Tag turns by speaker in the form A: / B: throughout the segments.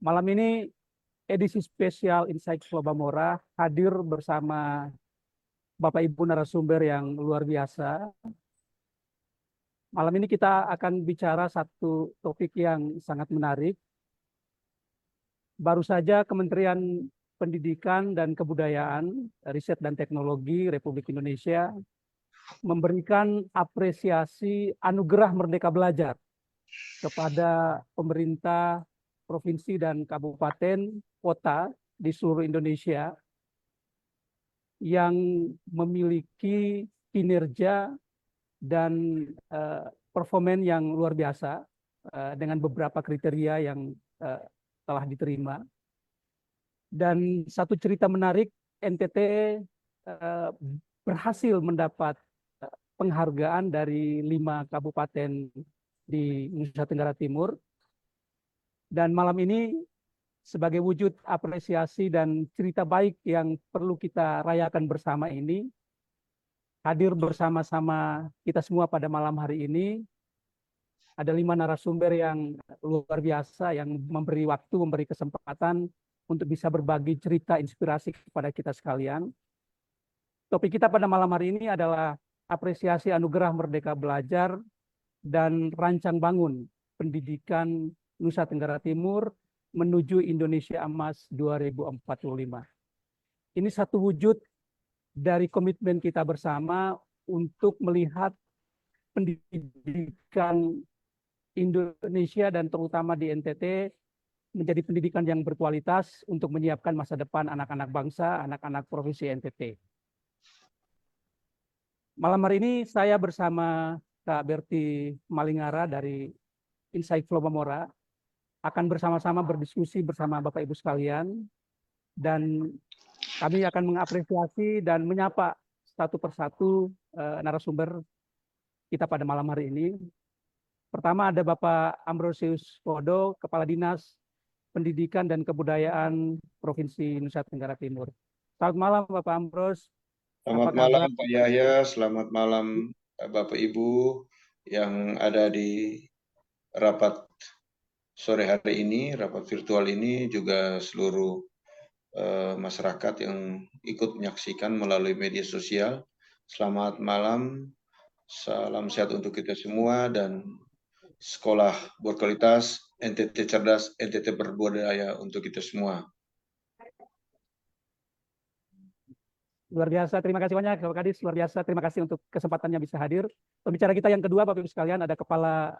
A: Malam ini edisi spesial Insight Flobamora hadir bersama Bapak Ibu narasumber yang luar biasa. Malam ini kita akan bicara satu topik yang sangat menarik. Baru saja Kementerian Pendidikan dan Kebudayaan, Riset dan Teknologi Republik Indonesia memberikan apresiasi anugerah Merdeka Belajar kepada pemerintah provinsi dan kabupaten kota di seluruh Indonesia yang memiliki kinerja dan performa yang luar biasa dengan beberapa kriteria yang telah diterima. Dan satu cerita menarik, NTT berhasil mendapat penghargaan dari 5 kabupaten di Nusa Tenggara Timur. Dan malam ini sebagai wujud apresiasi dan cerita baik yang perlu kita rayakan bersama ini, hadir bersama-sama kita semua pada malam hari ini, ada 5 narasumber yang luar biasa yang memberi waktu, memberi kesempatan untuk bisa berbagi cerita inspirasi kepada kita sekalian. Topik kita pada malam hari ini adalah apresiasi anugerah Merdeka Belajar dan rancang bangun pendidikan Nusa Tenggara Timur menuju Indonesia Emas 2045. Ini satu wujud dari komitmen kita bersama untuk melihat pendidikan Indonesia dan terutama di NTT menjadi pendidikan yang berkualitas untuk menyiapkan masa depan anak-anak bangsa, anak-anak provinsi NTT. Malam hari ini saya bersama Kak Berti Malingara dari Insight Flobamora akan bersama-sama berdiskusi bersama Bapak Ibu sekalian, dan kami akan mengapresiasi dan menyapa satu persatu narasumber kita pada malam hari ini. Pertama ada Bapak Ambrosius Podo, Kepala Dinas Pendidikan dan Kebudayaan Provinsi Nusa Tenggara Timur. Selamat malam Bapak Ambros.
B: Selamat malam Pak Yahya, selamat malam Bapak Ibu yang ada di rapat sore hari ini, rapat virtual ini, juga seluruh masyarakat yang ikut menyaksikan melalui media sosial. Selamat malam, salam sehat untuk kita semua, dan sekolah berkualitas, NTT cerdas, NTT berbudaya untuk kita semua.
A: Luar biasa, terima kasih banyak Bapak Kadis, luar biasa, terima kasih untuk kesempatannya bisa hadir. Pembicara kita yang kedua Bapak Ibu sekalian ada Kepala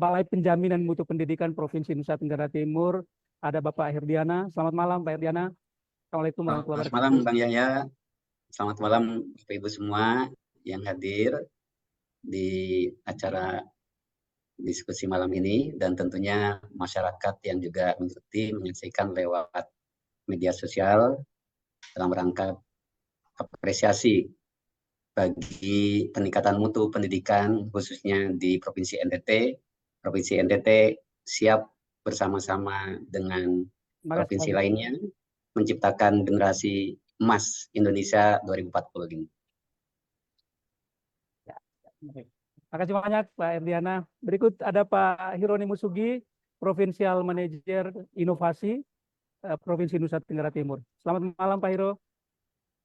A: Balai Penjaminan Mutu Pendidikan Provinsi Nusa Tenggara Timur, ada Bapak Herdiana. Selamat malam Pak Herdiana. Assalamualaikum warahmatullahi wabarakatuh.
C: Selamat malam Bang Yahya, selamat malam Bapak Ibu semua yang hadir di acara diskusi malam ini, dan tentunya masyarakat yang juga mengikuti menyaksikan lewat media sosial dalam rangka apresiasi bagi peningkatan mutu pendidikan khususnya di Provinsi NTT. Provinsi NTT siap bersama-sama dengan provinsi lainnya menciptakan generasi emas Indonesia 2040 ini.
A: Terima kasih banyak Pak Erdiana. Berikut ada Pak Hironi Musugi, Provincial Manager Inovasi Provinsi Nusa Tenggara Timur. Selamat malam Pak Hiro.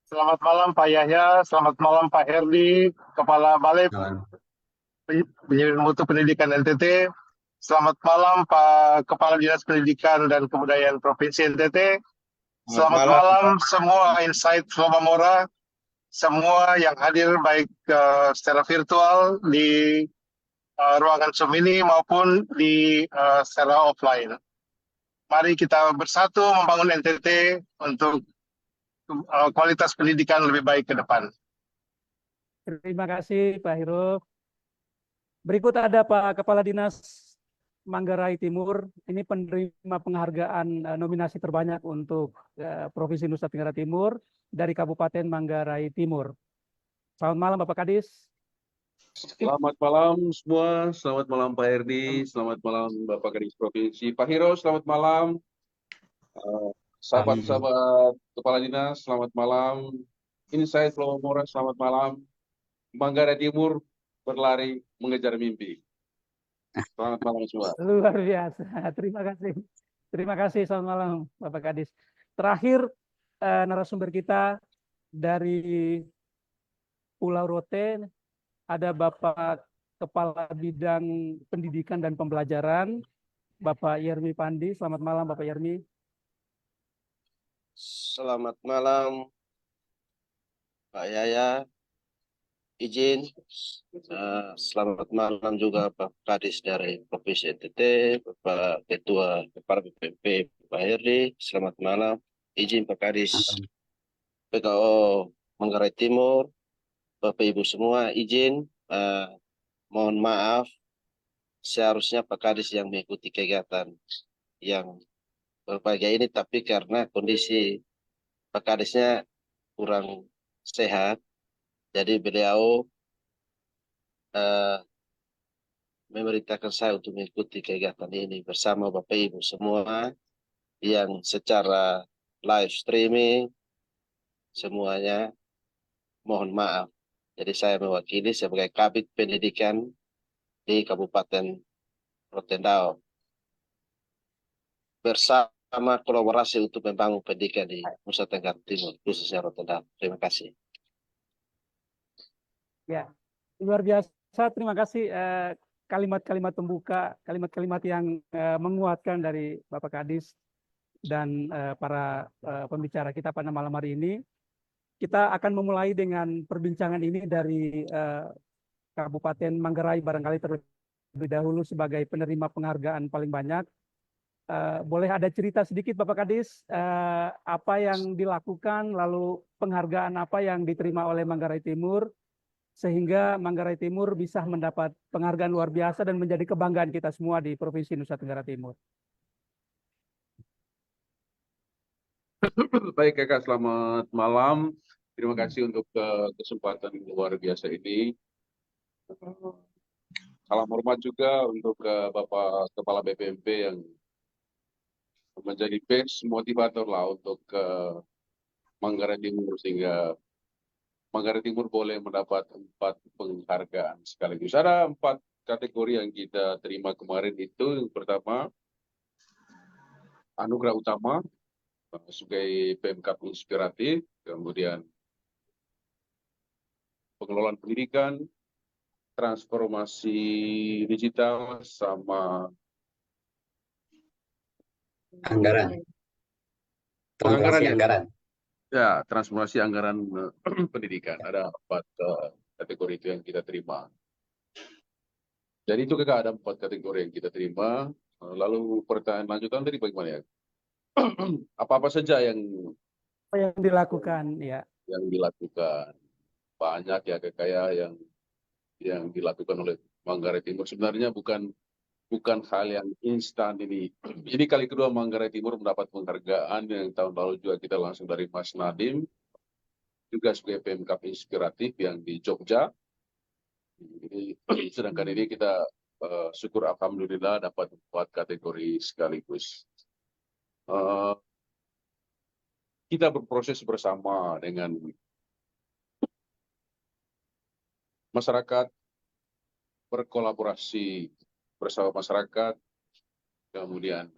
D: Selamat malam Pak Yahya, selamat malam Pak Herdi, Kepala Balai Penjaminan Mutu Pendidikan NTT. Selamat malam Pak Kepala Dinas Pendidikan dan Kebudayaan Provinsi NTT. Selamat malam semua Insight Flobamora, semua yang hadir baik secara virtual di ruangan Zoom ini maupun di secara offline. Mari kita bersatu membangun NTT untuk kualitas pendidikan lebih baik ke depan.
A: Terima kasih Pak Hiro. Berikut ada Pak Kepala Dinas Manggarai Timur. Ini penerima penghargaan nominasi terbanyak untuk Provinsi Nusa Tenggara Timur dari Kabupaten Manggarai Timur. Selamat malam Bapak Kadis.
E: Selamat malam semua, selamat malam Pak Herdi, selamat malam Bapak Kadis Provinsi. Pak Hiro, selamat malam. Sahabat-sahabat Kepala Dinas, selamat malam. Insight Flobamora, selamat malam. Manggarai Timur berlari mengejar mimpi. Selamat malam semua.
A: Luar biasa. Terima kasih. Terima kasih. Selamat malam, Bapak Kadis. Terakhir, narasumber kita dari Pulau Rote, ada Bapak Kepala Bidang Pendidikan dan Pembelajaran, Bapak Yermi Pandi. Selamat malam, Bapak Yermi.
F: Selamat malam, Pak Yaya. Izin, selamat malam juga Pak Kadis dari Provinsi NTT, Bapak Ketua Kepala BPMP, Pak Herdi. Selamat malam. Izin Pak Kadis PKO Manggarai Timur, Bapak Ibu semua, izin. Mohon maaf, seharusnya Pak Kadis yang mengikuti kegiatan yang berbahagia ini, tapi karena kondisi Pak Kadisnya kurang sehat, jadi beliau memerintahkan saya untuk mengikuti kegiatan ini bersama Bapak Ibu semua yang secara live streaming semuanya. Mohon maaf. Jadi saya mewakili sebagai Kabid Pendidikan di Kabupaten Rotendao bersama kolaborasi untuk membangun pendidikan di Nusa Tenggara Timur, khususnya Rotendao. Terima kasih.
A: Ya, luar biasa. Terima kasih kalimat-kalimat pembuka, kalimat-kalimat yang menguatkan dari Bapak Kadis dan para pembicara kita pada malam hari ini. Kita akan memulai dengan perbincangan ini dari Kabupaten Manggarai, barangkali terlebih dahulu sebagai penerima penghargaan paling banyak. Boleh ada cerita sedikit Bapak Kadis, apa yang dilakukan, lalu penghargaan apa yang diterima oleh Manggarai Timur, sehingga Manggarai Timur bisa mendapat penghargaan luar biasa dan menjadi kebanggaan kita semua di Provinsi Nusa Tenggara Timur.
E: Baik Kakak, selamat malam. Terima kasih untuk kesempatan luar biasa ini. Salam hormat juga untuk Bapak Kepala BPMP yang menjadi base motivator lah untuk Manggarai Timur, sehingga Manggarai Timur boleh mendapat 4 penghargaan sekaligus. Ada 4 kategori yang kita terima kemarin itu. Yang pertama, anugerah utama sebagai PMK inspiratif, kemudian pengelolaan pendidikan, transformasi digital, sama
C: Anggaran.
E: Penganggaran
C: Transformasi
E: ya?
C: anggaran.
E: Ya, transformasi anggaran pendidikan. Ada 4 kategori itu yang kita terima. Jadi itu Kakak, ada 4 kategori yang kita terima. Lalu pertanyaan lanjutan tadi bagaimana ya? Apa-apa saja yang
A: dilakukan, ya?
E: Yang dilakukan banyak ya Kakak ya, yang dilakukan oleh Manggarai Timur. Sebenarnya bukan hal yang instan ini. Ini kali kedua Manggarai Timur mendapat penghargaan, yang tahun lalu juga kita langsung dari Mas Nadiem, juga sebagai PMK inspiratif yang di Jogja. Sedangkan ini kita syukur alhamdulillah dapat 4 kategori sekaligus. Kita berproses bersama dengan masyarakat, berkolaborasi bersama masyarakat, kemudian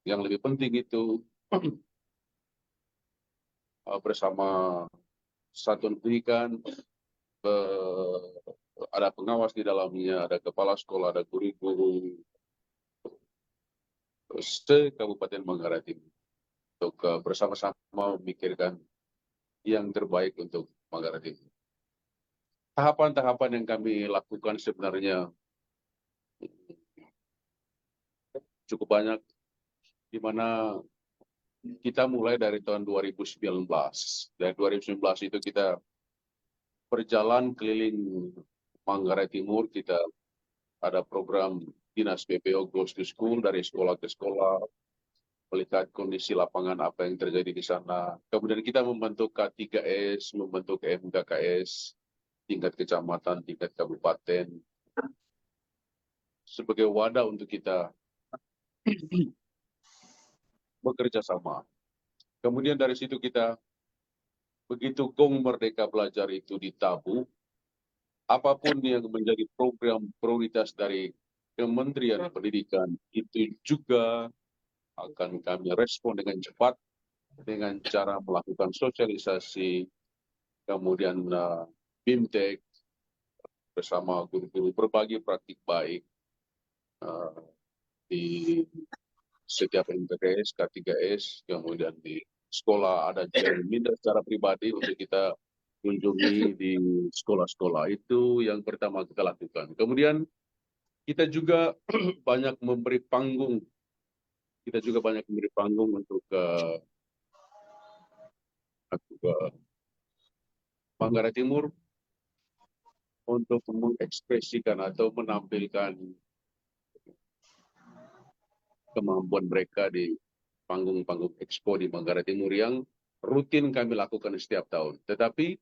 E: yang lebih penting itu bersama satuan pendidikan, ada pengawas di dalamnya, ada kepala sekolah, ada guru-guru se-Kabupaten Manggarai Timur untuk bersama-sama memikirkan yang terbaik untuk Manggarai Timur. Tahapan-tahapan yang kami lakukan sebenarnya cukup banyak, di mana kita mulai dari tahun 2019. Dari 2019 itu kita berjalan keliling Manggarai Timur. Kita ada program Dinas BPO Goes to School, dari sekolah ke sekolah, melihat kondisi lapangan apa yang terjadi di sana. Kemudian kita membentuk K3S, membentuk MKKS, tingkat kecamatan, tingkat kabupaten, sebagai wadah untuk kita bekerja sama. Kemudian dari situ kita, begitu Gong Merdeka Belajar itu ditabuh, apapun yang menjadi program prioritas dari Kementerian Pendidikan itu juga akan kami respon dengan cepat dengan cara melakukan sosialisasi, kemudian BIMTEK bersama guru-guru berbagi praktik baik di setiap MTKS, K3S, kemudian di sekolah ada juga yang minta secara pribadi untuk kita kunjungi di sekolah-sekolah. Itu yang pertama kita lakukan. Kemudian kita juga banyak memberi panggung. Kita juga banyak memberi panggung untuk Manggarai Timur untuk mengekspresikan atau menampilkan kemampuan mereka di panggung-panggung Expo di Manggarai Timur yang rutin kami lakukan setiap tahun. Tetapi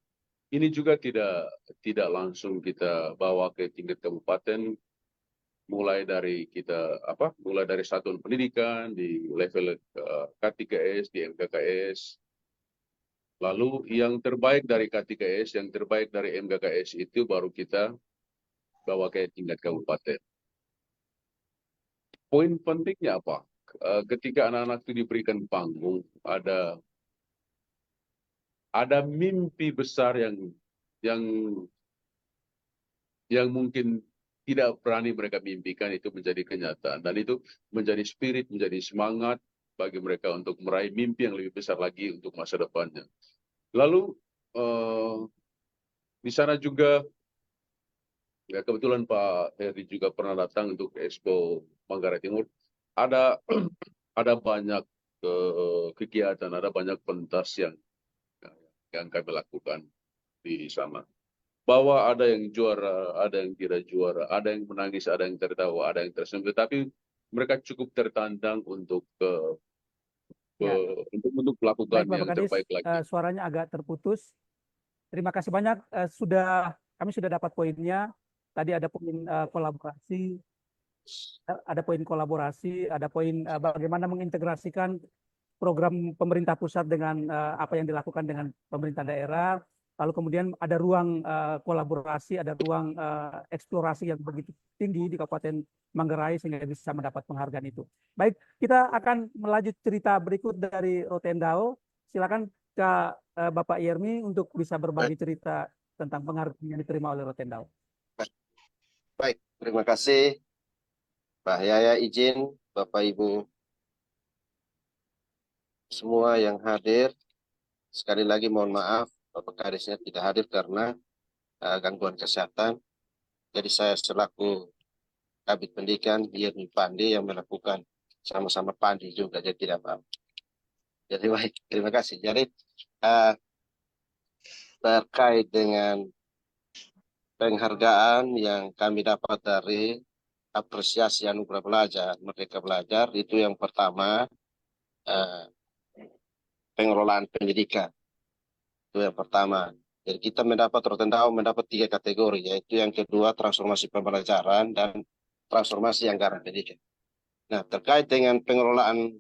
E: ini juga tidak langsung kita bawa ke tingkat kabupaten, mulai dari satuan pendidikan di level K3S, di MKKS. Lalu yang terbaik dari K3S, yang terbaik dari MKKS itu baru kita bawa ke tingkat kabupaten. Poin pentingnya apa? Ketika anak-anak itu diberikan panggung, ada mimpi besar yang mungkin tidak berani mereka mimpikan itu menjadi kenyataan, dan itu menjadi spirit, menjadi semangat bagi mereka untuk meraih mimpi yang lebih besar lagi untuk masa depannya. Lalu di sana juga ya, kebetulan Pak Heri juga pernah datang untuk Expo Manggarai Timur. Ada banyak kegiatan, ada banyak pentas yang kami lakukan di sana. Bahwa ada yang juara, ada yang tidak juara, ada yang menangis, ada yang tertawa, ada yang tersenyum. Tetapi mereka cukup tertantang untuk untuk melakukan
A: Baik, Bapak
E: yang
A: Kadis,
E: terbaik lagi.
A: suaranya agak terputus. Terima kasih banyak. Kami sudah dapat poinnya. Tadi ada poin kolaborasi, ada poin bagaimana mengintegrasikan program pemerintah pusat dengan apa yang dilakukan dengan pemerintah daerah. Lalu kemudian ada ruang kolaborasi, ada ruang eksplorasi yang begitu tinggi di Kabupaten Manggarai sehingga bisa mendapat penghargaan itu. Baik, kita akan melanjut cerita berikut dari Rotendao. Silakan ke Bapak Yermi untuk bisa berbagi cerita tentang penghargaan yang diterima oleh Rotendao.
F: Baik, terima kasih Pak Yaya, izin Bapak Ibu semua yang hadir. Sekali lagi mohon maaf Bapak Kadisnya tidak hadir karena gangguan kesehatan. Jadi saya selaku Kabid Pendidikan Yermi Pandi yang melakukan sama-sama Pandi juga, jadi tidak apa-apa. Jadi baik, terima kasih. Jadi terkait dengan penghargaan yang kami dapat dari apresiasi anugerah belajar, Merdeka Belajar, itu yang pertama pengelolaan pendidikan. Itu yang pertama. Jadi kita Rotendao mendapat 3 kategori, yaitu yang kedua transformasi pembelajaran dan transformasi anggaran pendidikan. Nah, terkait dengan pengelolaan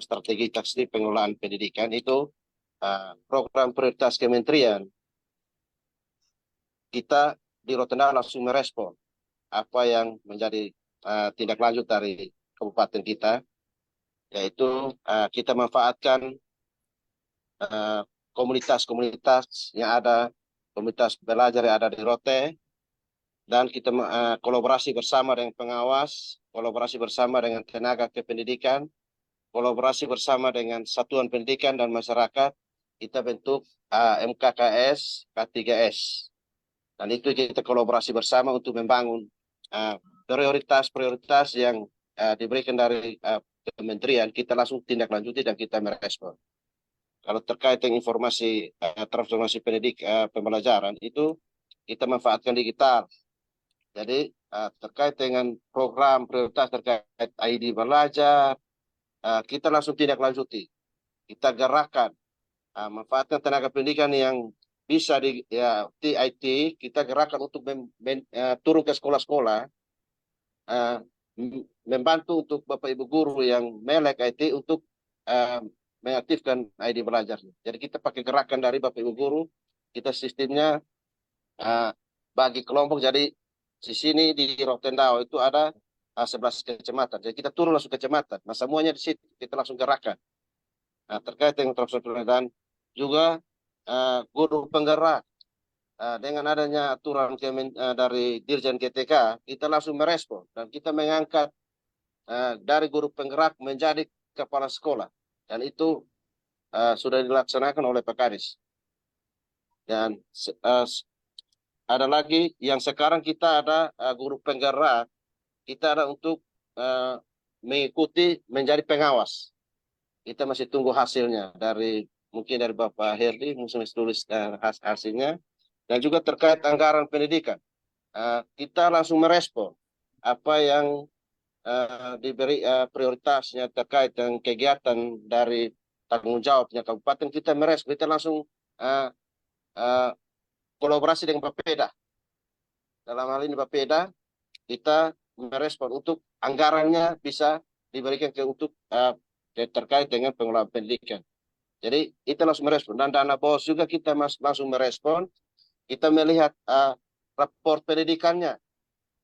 F: strategi taksi pengelolaan pendidikan itu program prioritas kementerian, kita di Rotendao langsung merespon apa yang menjadi tindak lanjut dari kabupaten kita, yaitu kita manfaatkan komunitas-komunitas yang ada, komunitas belajar yang ada di Rote, dan kita kolaborasi bersama dengan pengawas, kolaborasi bersama dengan tenaga kependidikan, kolaborasi bersama dengan satuan pendidikan dan masyarakat, kita bentuk MKKS, K3S. Dan itu kita kolaborasi bersama untuk membangun prioritas-prioritas yang diberikan dari kementerian, kita langsung tindak lanjuti dan kita merespon. Kalau terkait dengan informasi transformasi pembelajaran itu kita manfaatkan digital. Jadi terkait dengan program prioritas terkait ID belajar, kita langsung tindak lanjuti. Kita gerakkan, manfaatkan tenaga pendidikan yang bisa di TIT, kita gerakkan untuk turun ke sekolah-sekolah, membantu untuk Bapak Ibu guru yang melek IT untuk mengaktifkan ID belajar. Jadi kita pakai gerakan dari Bapak Ibu guru, kita sistemnya bagi kelompok. Jadi di sini di Rotendao itu ada 11 kecamatan. Jadi kita turun langsung kecamatan. Nah semuanya di situ kita langsung gerakkan. Nah terkait dengan transportasi dan juga guru penggerak. Dengan adanya aturan dari Dirjen GTK, kita langsung merespon dan kita mengangkat dari guru penggerak menjadi kepala sekolah, dan itu sudah dilaksanakan oleh Pak Kadis. Dan ada lagi yang sekarang kita ada guru penggerak, kita ada untuk mengikuti menjadi pengawas. Kita masih tunggu hasilnya mungkin dari Bapak Herdi, mungkin tulis hasilnya. Dan juga terkait anggaran pendidikan, kita langsung merespon apa yang diberi prioritasnya terkait dengan kegiatan dari tanggung jawabnya kabupaten. Kita merespon, kita langsung kolaborasi dengan Bapeda. Dalam hal ini Bapeda, kita merespon untuk anggarannya bisa diberikan untuk terkait dengan pengelolaan pendidikan. Jadi kita langsung merespon, dan dana bos juga kita langsung merespon. Kita melihat rapor pendidikannya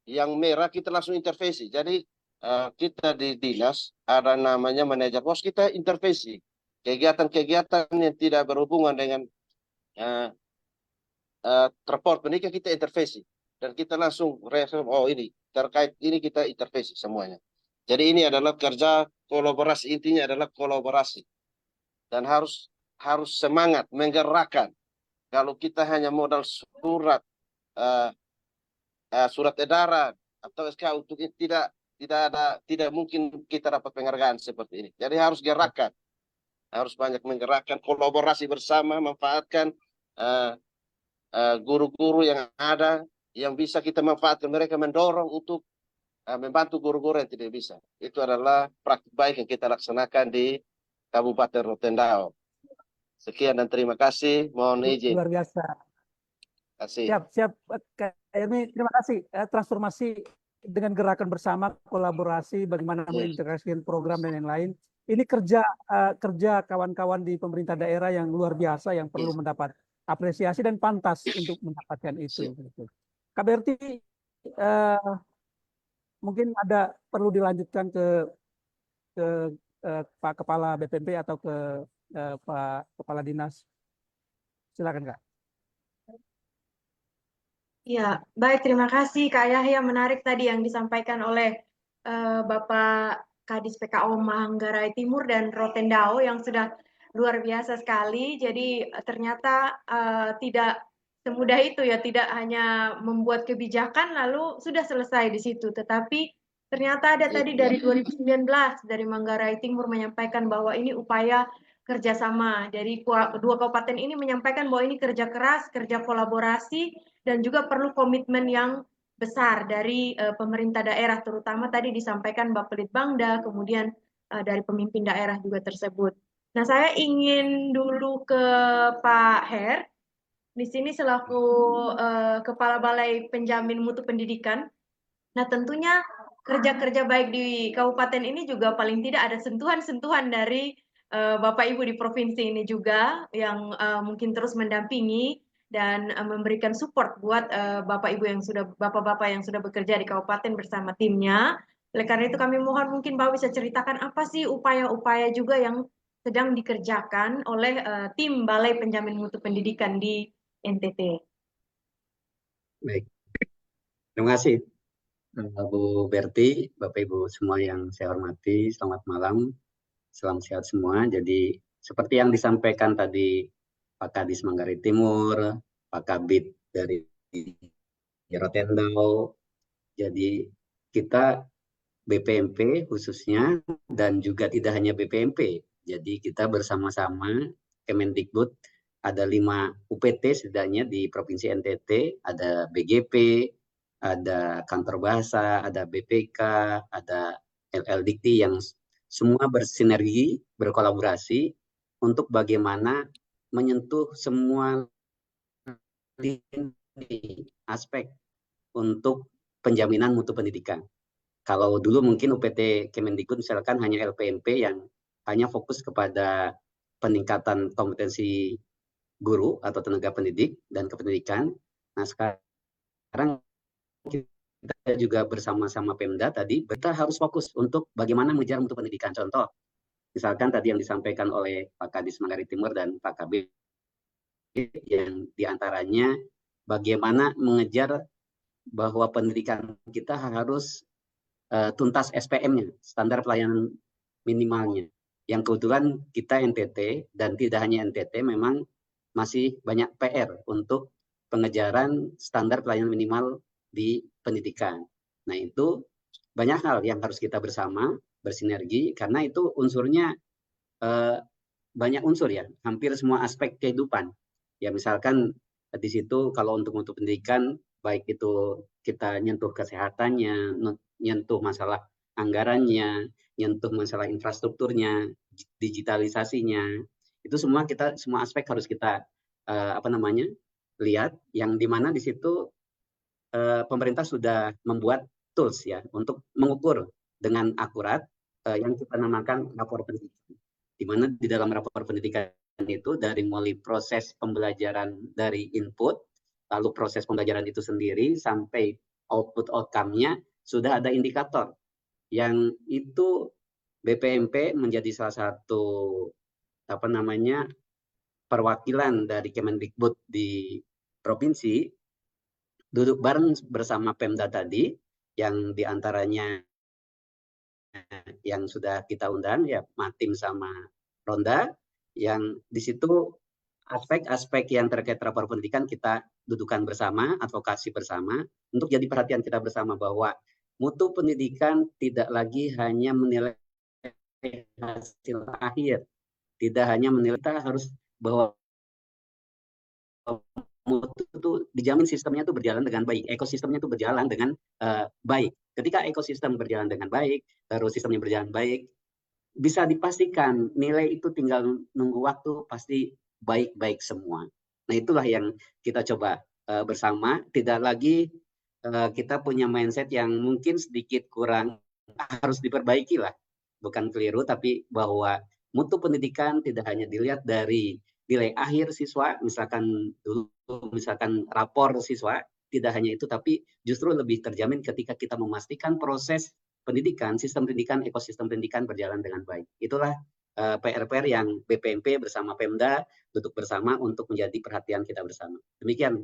F: yang merah, kita langsung intervensi. Jadi kita di dinas ada namanya manajer pos, kita intervensi kegiatan-kegiatan yang tidak berhubungan dengan rapor pendidikan, kita intervensi dan kita langsung respon. Oh ini terkait ini kita intervensi semuanya. Jadi ini adalah kerja kolaborasi, intinya adalah kolaborasi dan harus semangat menggerakkan. Kalau kita hanya modal surat edaran atau SK untuk tidak mungkin kita dapat penghargaan seperti ini. Jadi harus gerakkan, harus banyak menggerakkan, kolaborasi bersama, manfaatkan guru-guru yang ada, yang bisa kita manfaatkan, mereka mendorong untuk membantu guru-guru yang tidak bisa. Itu adalah praktik baik yang kita laksanakan di Kabupaten Rotendao. Sekian dan terima kasih. Mohon izin.
A: Luar biasa. Siap. Kak Irmi, terima kasih. Transformasi dengan gerakan bersama, kolaborasi, bagaimana mengintegrasikan program dan yang lain. Ini kerja kawan-kawan di pemerintah daerah yang luar biasa, yang perlu mendapat apresiasi dan pantas untuk mendapatkan itu. Kak Berti, mungkin ada perlu dilanjutkan ke Pak Kepala BPMP atau ke Pak Kepala Dinas. Silakan Kak.
G: Ya, baik, terima kasih Kak Yahya. Menarik tadi yang disampaikan oleh Bapak Kadis PKO Manggarai Timur dan Rotendao yang sudah luar biasa sekali. Jadi ternyata tidak semudah itu ya, tidak hanya membuat kebijakan lalu sudah selesai di situ, tetapi ternyata ada tadi dari 2019 dari Manggarai Timur menyampaikan bahwa ini upaya kerjasama. Dari dua kabupaten ini menyampaikan bahwa ini kerja keras, kerja kolaborasi, dan juga perlu komitmen yang besar dari pemerintah daerah, terutama tadi disampaikan Bapak Litbangda, kemudian dari pemimpin daerah juga tersebut. Nah, saya ingin dulu ke Pak Her, di sini selaku Kepala Balai Penjamin Mutu Pendidikan. Nah, tentunya kerja-kerja baik di kabupaten ini juga paling tidak ada sentuhan-sentuhan dari Bapak Ibu di provinsi ini juga yang mungkin terus mendampingi dan memberikan support buat Bapak-Ibu yang sudah Bapak-bapak yang sudah bekerja di kabupaten bersama timnya. Oleh karena itu kami mohon mungkin Bapak bisa ceritakan apa sih upaya-upaya juga yang sedang dikerjakan oleh tim Balai Penjamin Mutu Pendidikan di NTT.
C: Baik, terima kasih Bu Berti, Bapak Ibu semua yang saya hormati, selamat malam, salam sehat semua. Jadi seperti yang disampaikan tadi Pak Kadis Manggarai Timur, Pak Kabid dari Rotendao, jadi kita BPMP khususnya dan juga tidak hanya BPMP, jadi kita bersama-sama Kemendikbud ada 5 UPT setidaknya di Provinsi NTT, ada BGP, ada kantor bahasa, ada BPK, ada LLDikti yang semua bersinergi, berkolaborasi untuk bagaimana menyentuh semua lini aspek untuk penjaminan mutu pendidikan. Kalau dulu mungkin UPT Kemendikbud misalkan hanya LPMP yang hanya fokus kepada peningkatan kompetensi guru atau tenaga pendidik dan kependidikan. Nah sekarang sekarang kita juga bersama-sama Pemda tadi, kita harus fokus untuk bagaimana mengejar mutu pendidikan. Contoh, misalkan tadi yang disampaikan oleh Pak Kadis Manggarai Timur dan Pak Kabid, yang diantaranya bagaimana mengejar bahwa pendidikan kita harus tuntas SPM-nya, standar pelayanan minimalnya. Yang kebetulan kita NTT, dan tidak hanya NTT, memang masih banyak PR untuk pengejaran standar pelayanan minimal di pendidikan. Nah, itu banyak hal yang harus kita bersama bersinergi, karena itu unsurnya banyak unsur ya, hampir semua aspek kehidupan. Ya, misalkan di situ kalau untuk pendidikan, baik itu kita nyentuh kesehatannya, nyentuh masalah anggarannya, nyentuh masalah infrastrukturnya, digitalisasinya, itu semua aspek harus kita lihat, yang dimana di situ pemerintah sudah membuat tools ya untuk mengukur dengan akurat yang kita namakan rapor pendidikan, di mana di dalam rapor pendidikan itu dari mulai proses pembelajaran dari input, lalu proses pembelajaran itu sendiri sampai output outcome-nya sudah ada indikator, yang itu BPMP menjadi salah satu perwakilan dari Kemendikbud di provinsi, duduk bareng bersama Pemda tadi, yang diantaranya yang sudah kita undang ya Matim sama Ronda, yang di situ aspek-aspek yang terkait rapor pendidikan kita dudukan bersama, advokasi bersama, untuk jadi perhatian kita bersama bahwa mutu pendidikan tidak lagi hanya menilai hasil akhir, tidak hanya menilai, kita harus bahwa mutu itu dijamin sistemnya itu berjalan dengan baik, ekosistemnya itu berjalan dengan baik. Ketika ekosistem berjalan dengan baik, terus sistemnya berjalan baik, bisa dipastikan nilai itu tinggal nunggu waktu, pasti baik-baik semua. Nah, itulah yang kita coba bersama. Tidak lagi kita punya mindset yang mungkin sedikit kurang, harus diperbaiki lah. Bukan keliru, tapi bahwa mutu pendidikan tidak hanya dilihat dari nilai akhir siswa, misalkan rapor siswa, tidak hanya itu, tapi justru lebih terjamin ketika kita memastikan proses pendidikan, sistem pendidikan, ekosistem pendidikan berjalan dengan baik. Itulah PR-PR yang BPMP bersama Pemda duduk bersama untuk menjadi perhatian kita bersama. Demikian,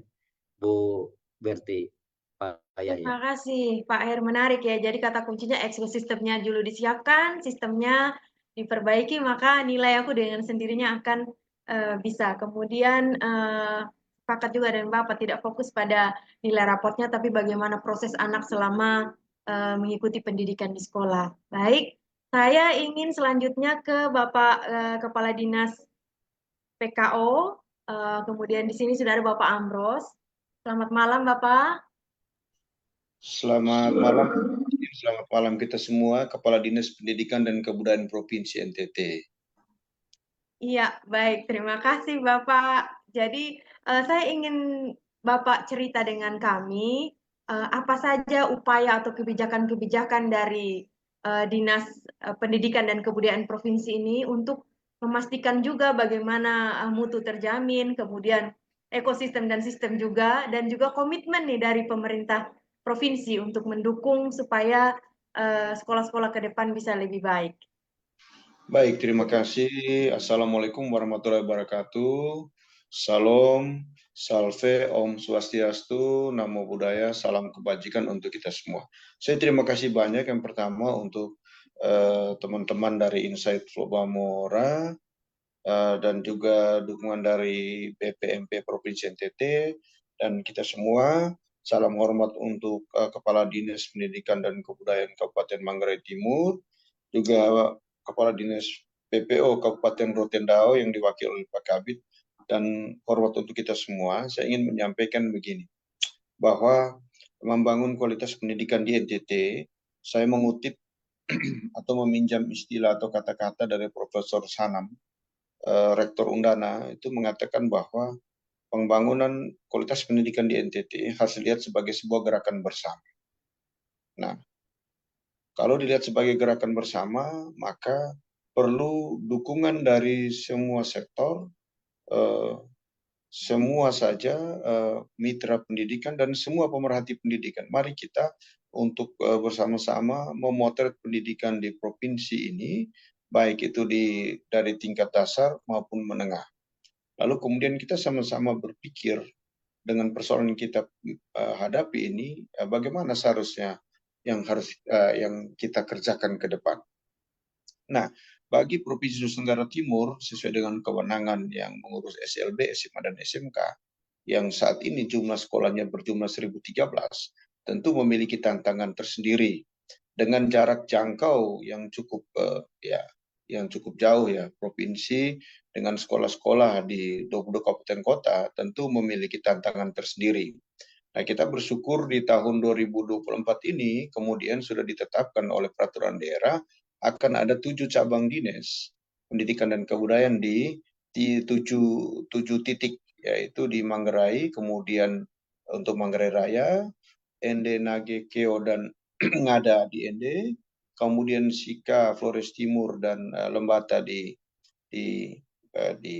C: Bu Berti. Pak Yahya.
G: Terima kasih, Pak Her. Menarik ya. Jadi kata kuncinya ekosistemnya dulu disiapkan, sistemnya diperbaiki, maka nilai aku dengan sendirinya akan bisa. Kemudian sepakat juga dengan Bapak, tidak fokus pada nilai raportnya, tapi bagaimana proses anak selama mengikuti pendidikan di sekolah. Baik, saya ingin selanjutnya ke Bapak Kepala Dinas PKO, kemudian di sini sudah ada Bapak Amros. Selamat malam, Bapak.
B: Selamat malam kita semua, Kepala Dinas Pendidikan dan Kebudayaan Provinsi NTT.
G: Iya, baik. Terima kasih, Bapak. Jadi, saya ingin Bapak cerita dengan kami, apa saja upaya atau kebijakan-kebijakan dari Dinas Pendidikan dan Kebudayaan Provinsi ini untuk memastikan juga bagaimana mutu terjamin, kemudian ekosistem dan sistem juga, dan juga komitmen nih dari pemerintah provinsi untuk mendukung supaya sekolah-sekolah ke depan bisa lebih baik.
B: Baik, terima kasih. Assalamualaikum warahmatullahi wabarakatuh. Salam, salve, Om Swastiastu, Namo Buddhaya, salam kebajikan untuk kita semua. Saya terima kasih banyak yang pertama untuk teman-teman dari Insight Flow Bamora dan juga dukungan dari BPMP Provinsi NTT dan kita semua. Salam hormat untuk Kepala Dinas Pendidikan dan Kebudayaan Kabupaten Manggarai Timur, juga Kepala Dinas PPO Kabupaten Rotendao yang diwakili oleh Pak Kabid, dan hormat untuk kita semua. Saya ingin menyampaikan begini, bahwa membangun kualitas pendidikan di NTT, saya mengutip atau meminjam istilah atau kata-kata dari Profesor Sanam, Rektor Undana, itu mengatakan bahwa pembangunan kualitas pendidikan di NTT harus dilihat sebagai sebuah gerakan bersama. Nah, kalau dilihat sebagai gerakan bersama, maka perlu dukungan dari semua sektor, semua saja mitra pendidikan dan semua pemerhati pendidikan. Mari kita untuk bersama-sama memotret pendidikan di provinsi ini, baik itu dari tingkat dasar maupun menengah. Lalu kemudian kita sama-sama berpikir dengan persoalan yang kita hadapi ini, bagaimana seharusnya yang kita kerjakan ke depan. Nah, bagi Provinsi Nusa Tenggara Timur, sesuai dengan kewenangan yang mengurus SLB, SMA, dan SMK, yang saat ini jumlah sekolahnya berjumlah 1013, tentu memiliki tantangan tersendiri dengan jarak jangkau yang cukup jauh ya. Provinsi dengan sekolah-sekolah di 22 kabupaten kota tentu memiliki tantangan tersendiri. Nah, kita bersyukur di tahun 2024 ini kemudian sudah ditetapkan oleh peraturan daerah akan ada 7 cabang dinas pendidikan dan kebudayaan di 7 titik, yaitu di Manggarai, kemudian untuk Manggarai Raya, Ende, Nage, Keo, dan Ngada di Ende, kemudian Sika, Flores Timur, dan Lembata di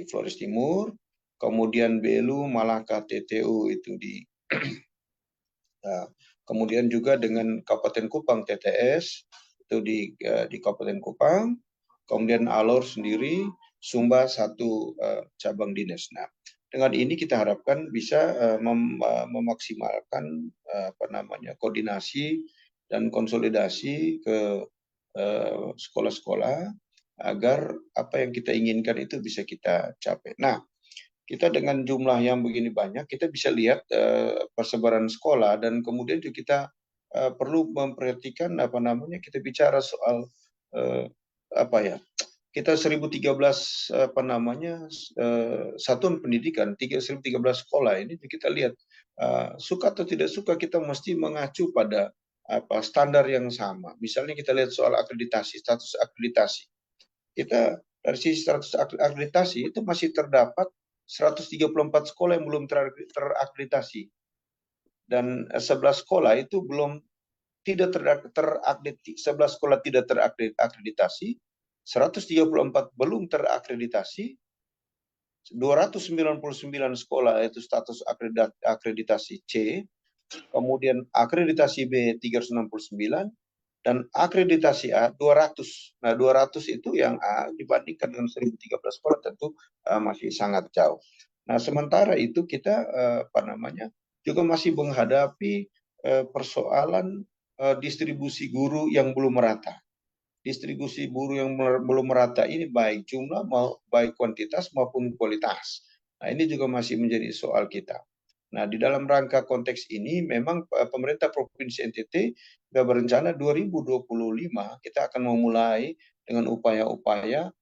B: Flores Timur, kemudian Belu, Malaka, TTU itu di kemudian juga dengan Kabupaten Kupang TTS itu di Kabupaten Kupang, kemudian Alor sendiri, Sumba 1 cabang dinas. Nah, dengan ini kita harapkan bisa memaksimalkan koordinasi dan konsolidasi ke sekolah-sekolah agar apa yang kita inginkan itu bisa kita capai. Nah, kita dengan jumlah yang begini banyak, kita bisa lihat persebaran sekolah, dan kemudian juga kita perlu memperhatikan kita bicara soal kita 1013 satuan pendidikan, 1013 sekolah ini kita lihat suka atau tidak suka kita mesti mengacu pada standar yang sama. Misalnya kita lihat soal akreditasi, status akreditasi. Kita dari sisi status akreditasi itu masih terdapat 134 sekolah yang belum terakreditasi, dan 11 sekolah itu belum tidak terakreditasi, 11 sekolah tidak terakreditasi, 134 belum terakreditasi, 299 sekolah itu status akreditasi C, kemudian akreditasi B 369, dan akreditasi A 200. Nah, 200 itu yang A dibandingkan dengan 1013 sekolah tentu masih sangat jauh. Nah, sementara itu kita juga masih menghadapi persoalan distribusi guru yang belum merata. Distribusi guru yang belum merata ini baik jumlah, baik kuantitas maupun kualitas. Nah, ini juga masih menjadi soal kita. Nah, di dalam rangka konteks ini memang pemerintah Provinsi NTT sudah berencana 2025 kita akan memulai dengan upaya-upaya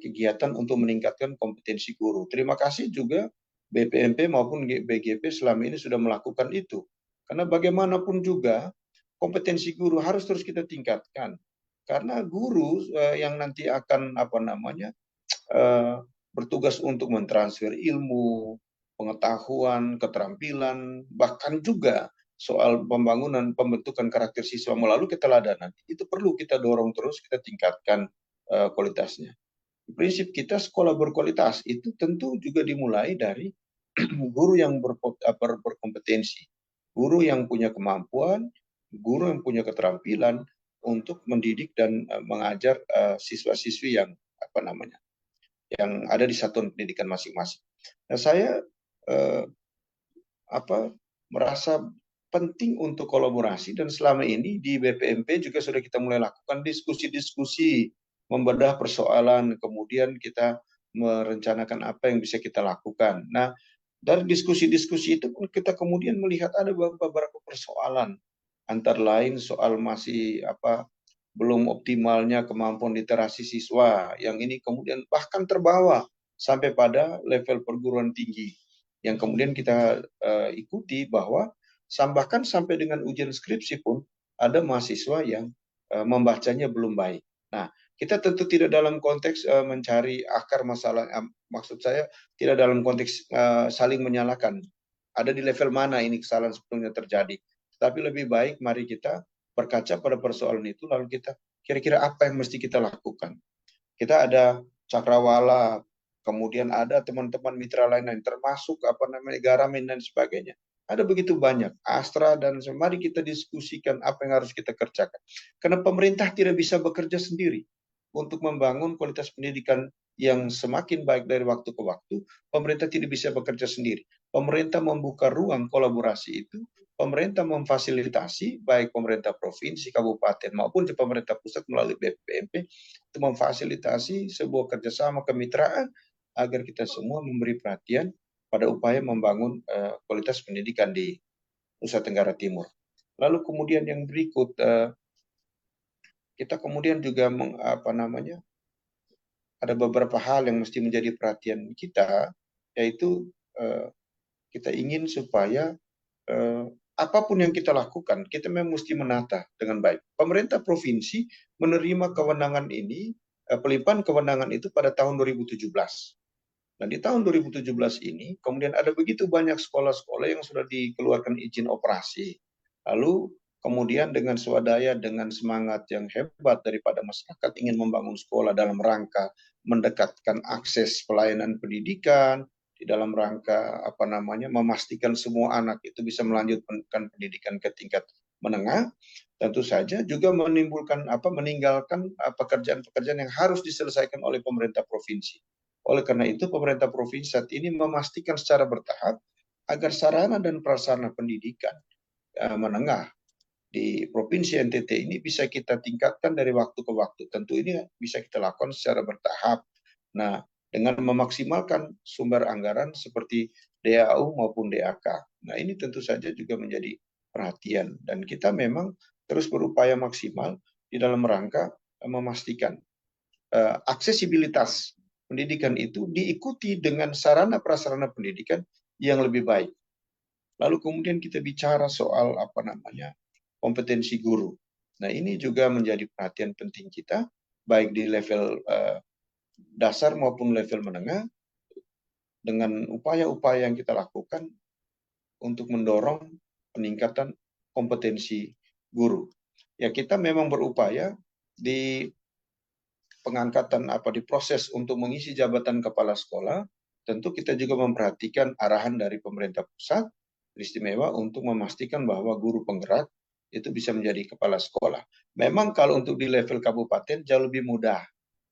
B: kegiatan untuk meningkatkan kompetensi guru. Terima kasih juga BPMP maupun BGP selama ini sudah melakukan itu. Karena bagaimanapun juga kompetensi guru harus terus kita tingkatkan. Karena guru yang nanti akan bertugas untuk mentransfer ilmu, pengetahuan, keterampilan, bahkan juga soal pembentukan karakter siswa melalui keteladanan, itu perlu kita dorong terus, kita tingkatkan kualitasnya. Prinsip kita sekolah berkualitas itu tentu juga dimulai dari guru yang berkompetensi, guru yang punya kemampuan, guru yang punya keterampilan untuk mendidik dan mengajar siswa-siswi yang yang ada di satuan pendidikan masing-masing. Nah, saya merasa penting untuk kolaborasi, dan selama ini di BPMP juga sudah kita mulai lakukan diskusi-diskusi membedah persoalan, kemudian kita merencanakan apa yang bisa kita lakukan. Nah, dari diskusi-diskusi itu pun kita kemudian melihat ada beberapa persoalan, antara lain soal masih belum optimalnya kemampuan literasi siswa, yang ini kemudian bahkan terbawa sampai pada level perguruan tinggi, yang kemudian kita ikuti bahwa bahkan sampai dengan ujian skripsi pun ada mahasiswa yang membacanya belum baik. Nah, kita tentu tidak dalam konteks mencari akar masalah, maksud saya tidak dalam konteks saling menyalahkan. Ada di level mana ini kesalahan sebetulnya terjadi. Tapi lebih baik mari kita berkaca pada persoalan itu, lalu kita kira-kira apa yang mesti kita lakukan. Kita ada cakrawala, kemudian ada teman-teman mitra lain-lain, termasuk Garamin dan sebagainya. Ada begitu banyak, Astra, dan mari kita diskusikan apa yang harus kita kerjakan. Karena pemerintah tidak bisa bekerja sendiri untuk membangun kualitas pendidikan yang semakin baik dari waktu ke waktu. Pemerintah tidak bisa bekerja sendiri. Pemerintah membuka ruang kolaborasi itu, pemerintah memfasilitasi, baik pemerintah provinsi, kabupaten, maupun di pemerintah pusat melalui BPMP, itu memfasilitasi sebuah kerjasama kemitraan agar kita semua memberi perhatian pada upaya membangun kualitas pendidikan di Nusa Tenggara Timur. Lalu kemudian yang berikut, kita kemudian juga ada beberapa hal yang mesti menjadi perhatian kita, yaitu kita ingin supaya apapun yang kita lakukan, kita memang mesti menata dengan baik. Pemerintah provinsi menerima kewenangan ini, pelimpahan kewenangan itu pada tahun 2017. Nah, di tahun 2017 ini, kemudian ada begitu banyak sekolah-sekolah yang sudah dikeluarkan izin operasi. Lalu, kemudian dengan swadaya, dengan semangat yang hebat daripada masyarakat ingin membangun sekolah dalam rangka mendekatkan akses pelayanan pendidikan, di dalam rangka memastikan semua anak itu bisa melanjutkan pendidikan ke tingkat menengah, tentu saja juga meninggalkan pekerjaan-pekerjaan yang harus diselesaikan oleh pemerintah provinsi. Oleh karena itu, pemerintah provinsi saat ini memastikan secara bertahap agar sarana dan prasarana pendidikan menengah di Provinsi NTT ini bisa kita tingkatkan dari waktu ke waktu. Tentu ini bisa kita lakukan secara bertahap. Nah, dengan memaksimalkan sumber anggaran seperti DAU maupun DAK. Nah, ini tentu saja juga menjadi perhatian. Dan kita memang terus berupaya maksimal di dalam rangka memastikan aksesibilitas pendidikan itu diikuti dengan sarana prasarana pendidikan yang lebih baik. Lalu kemudian kita bicara soal kompetensi guru. Nah, ini juga menjadi perhatian penting kita, baik di level dasar maupun level menengah, dengan upaya-upaya yang kita lakukan untuk mendorong peningkatan kompetensi guru. Ya, kita memang berupaya di pengangkatan di proses untuk mengisi jabatan kepala sekolah, tentu kita juga memperhatikan arahan dari pemerintah pusat istimewa untuk memastikan bahwa guru penggerak itu bisa menjadi kepala sekolah. Memang kalau untuk di level kabupaten jauh lebih mudah,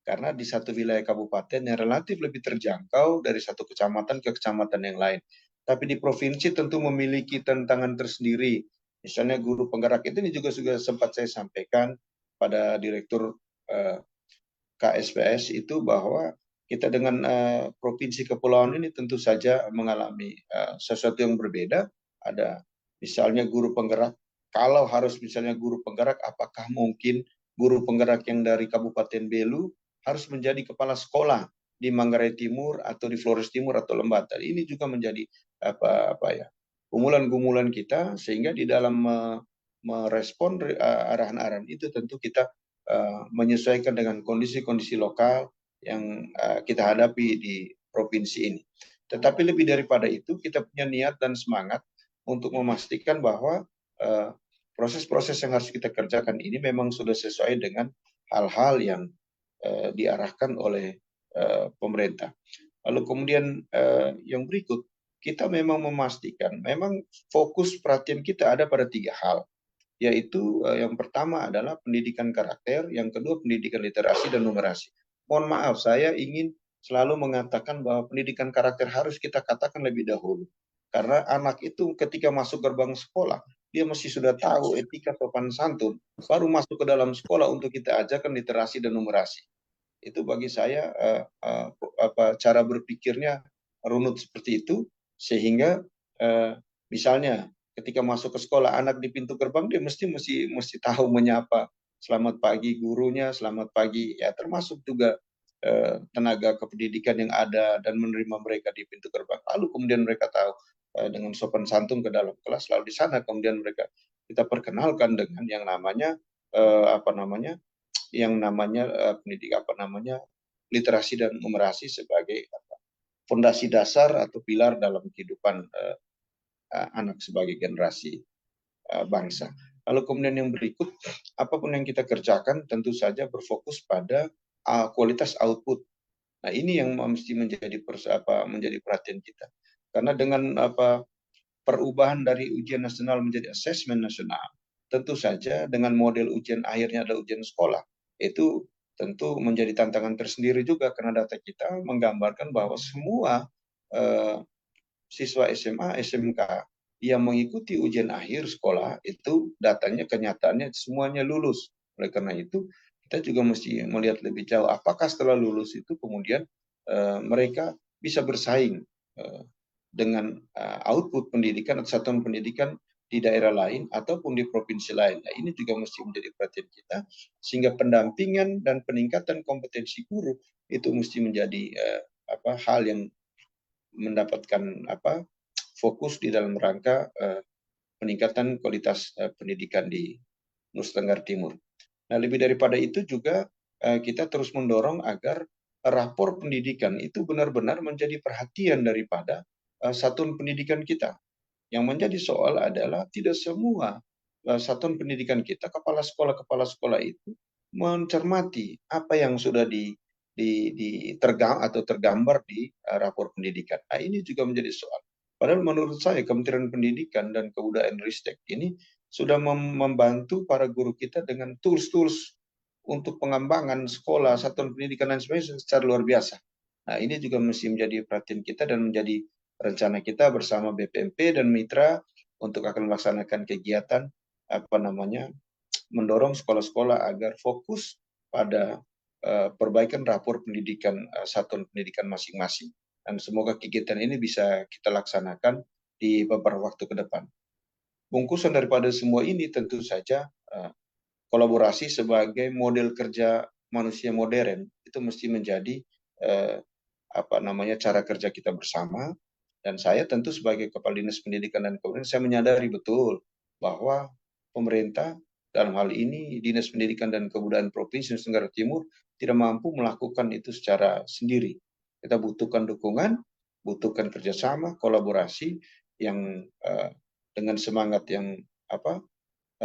B: karena di satu wilayah kabupaten yang relatif lebih terjangkau dari satu kecamatan ke kecamatan yang lain. Tapi di provinsi tentu memiliki tantangan tersendiri. Misalnya guru penggerak ini juga sempat saya sampaikan pada Direktur KSPS itu bahwa kita dengan provinsi kepulauan ini tentu saja mengalami sesuatu yang berbeda. Ada misalnya guru penggerak, kalau harus misalnya guru penggerak, apakah mungkin guru penggerak yang dari Kabupaten Belu harus menjadi kepala sekolah di Manggarai Timur atau di Flores Timur atau Lembata? Ini juga menjadi gumulan-gumulan kita, sehingga di dalam merespon arahan-arahan itu tentu kita menyesuaikan dengan kondisi-kondisi lokal yang kita hadapi di provinsi ini. Tetapi lebih daripada itu, kita punya niat dan semangat untuk memastikan bahwa proses-proses yang harus kita kerjakan ini memang sudah sesuai dengan hal-hal yang diarahkan oleh pemerintah. Lalu kemudian yang berikut, kita memang memastikan, memang fokus perhatian kita ada pada 3 hal. Yaitu yang pertama adalah pendidikan karakter, yang kedua pendidikan literasi dan numerasi. Mohon maaf, saya ingin selalu mengatakan bahwa pendidikan karakter harus kita katakan lebih dahulu. Karena anak itu ketika masuk gerbang sekolah, dia mesti sudah tahu etika sopan santun, baru masuk ke dalam sekolah untuk kita ajarkan literasi dan numerasi. Itu bagi saya cara berpikirnya runut seperti itu, sehingga misalnya ketika masuk ke sekolah, anak di pintu gerbang dia mesti tahu menyapa selamat pagi gurunya, selamat pagi, ya termasuk juga tenaga kependidikan yang ada dan menerima mereka di pintu gerbang. Lalu kemudian mereka tahu dengan sopan santun ke dalam kelas, lalu di sana kemudian kita perkenalkan dengan yang namanya literasi dan numerasi sebagai fondasi dasar atau pilar dalam kehidupan anak sebagai generasi bangsa. Lalu kemudian yang berikut, apapun yang kita kerjakan tentu saja berfokus pada kualitas output Nah, ini yang mesti menjadi menjadi perhatian kita. Karena dengan perubahan dari ujian nasional menjadi asesmen nasional, tentu saja dengan model ujian akhirnya adalah ujian sekolah, itu tentu menjadi tantangan tersendiri juga karena data kita menggambarkan bahwa semua siswa SMA, SMK yang mengikuti ujian akhir sekolah itu datanya kenyataannya semuanya lulus. Oleh karena itu kita juga mesti melihat lebih jauh apakah setelah lulus itu kemudian mereka bisa bersaing dengan output pendidikan atau satuan pendidikan di daerah lain ataupun di provinsi lain. Nah, ini juga mesti menjadi perhatian kita sehingga pendampingan dan peningkatan kompetensi guru itu mesti menjadi hal yang mendapatkan fokus di dalam rangka peningkatan kualitas pendidikan di Nusa Tenggara Timur. Nah, lebih daripada itu juga kita terus mendorong agar rapor pendidikan itu benar-benar menjadi perhatian daripada satuan pendidikan kita. Yang menjadi soal adalah tidak semua satuan pendidikan kita, kepala sekolah itu mencermati apa yang sudah tergambar di rapor pendidikan. Nah, ini juga menjadi soal. Padahal menurut saya Kementerian Pendidikan dan Kebudayaan Ristek ini sudah membantu para guru kita dengan tools-tools untuk pengembangan sekolah, satuan pendidikan dan sebagainya secara luar biasa. Nah, ini juga mesti menjadi perhatian kita dan menjadi rencana kita bersama BPMP dan mitra untuk akan melaksanakan kegiatan mendorong sekolah-sekolah agar fokus pada perbaikan rapor pendidikan satuan pendidikan masing-masing. Dan semoga kegiatan ini bisa kita laksanakan di beberapa waktu ke depan. Bungkusan daripada semua ini tentu saja kolaborasi sebagai model kerja manusia modern itu mesti menjadi cara kerja kita bersama. Dan saya tentu sebagai Kepala Dinas Pendidikan dan Kebudayaan saya menyadari betul bahwa pemerintah dalam hal ini Dinas Pendidikan dan Kebudayaan Provinsi Nusa Tenggara Timur tidak mampu melakukan itu secara sendiri. Kita butuhkan dukungan, butuhkan kerjasama, kolaborasi yang dengan semangat yang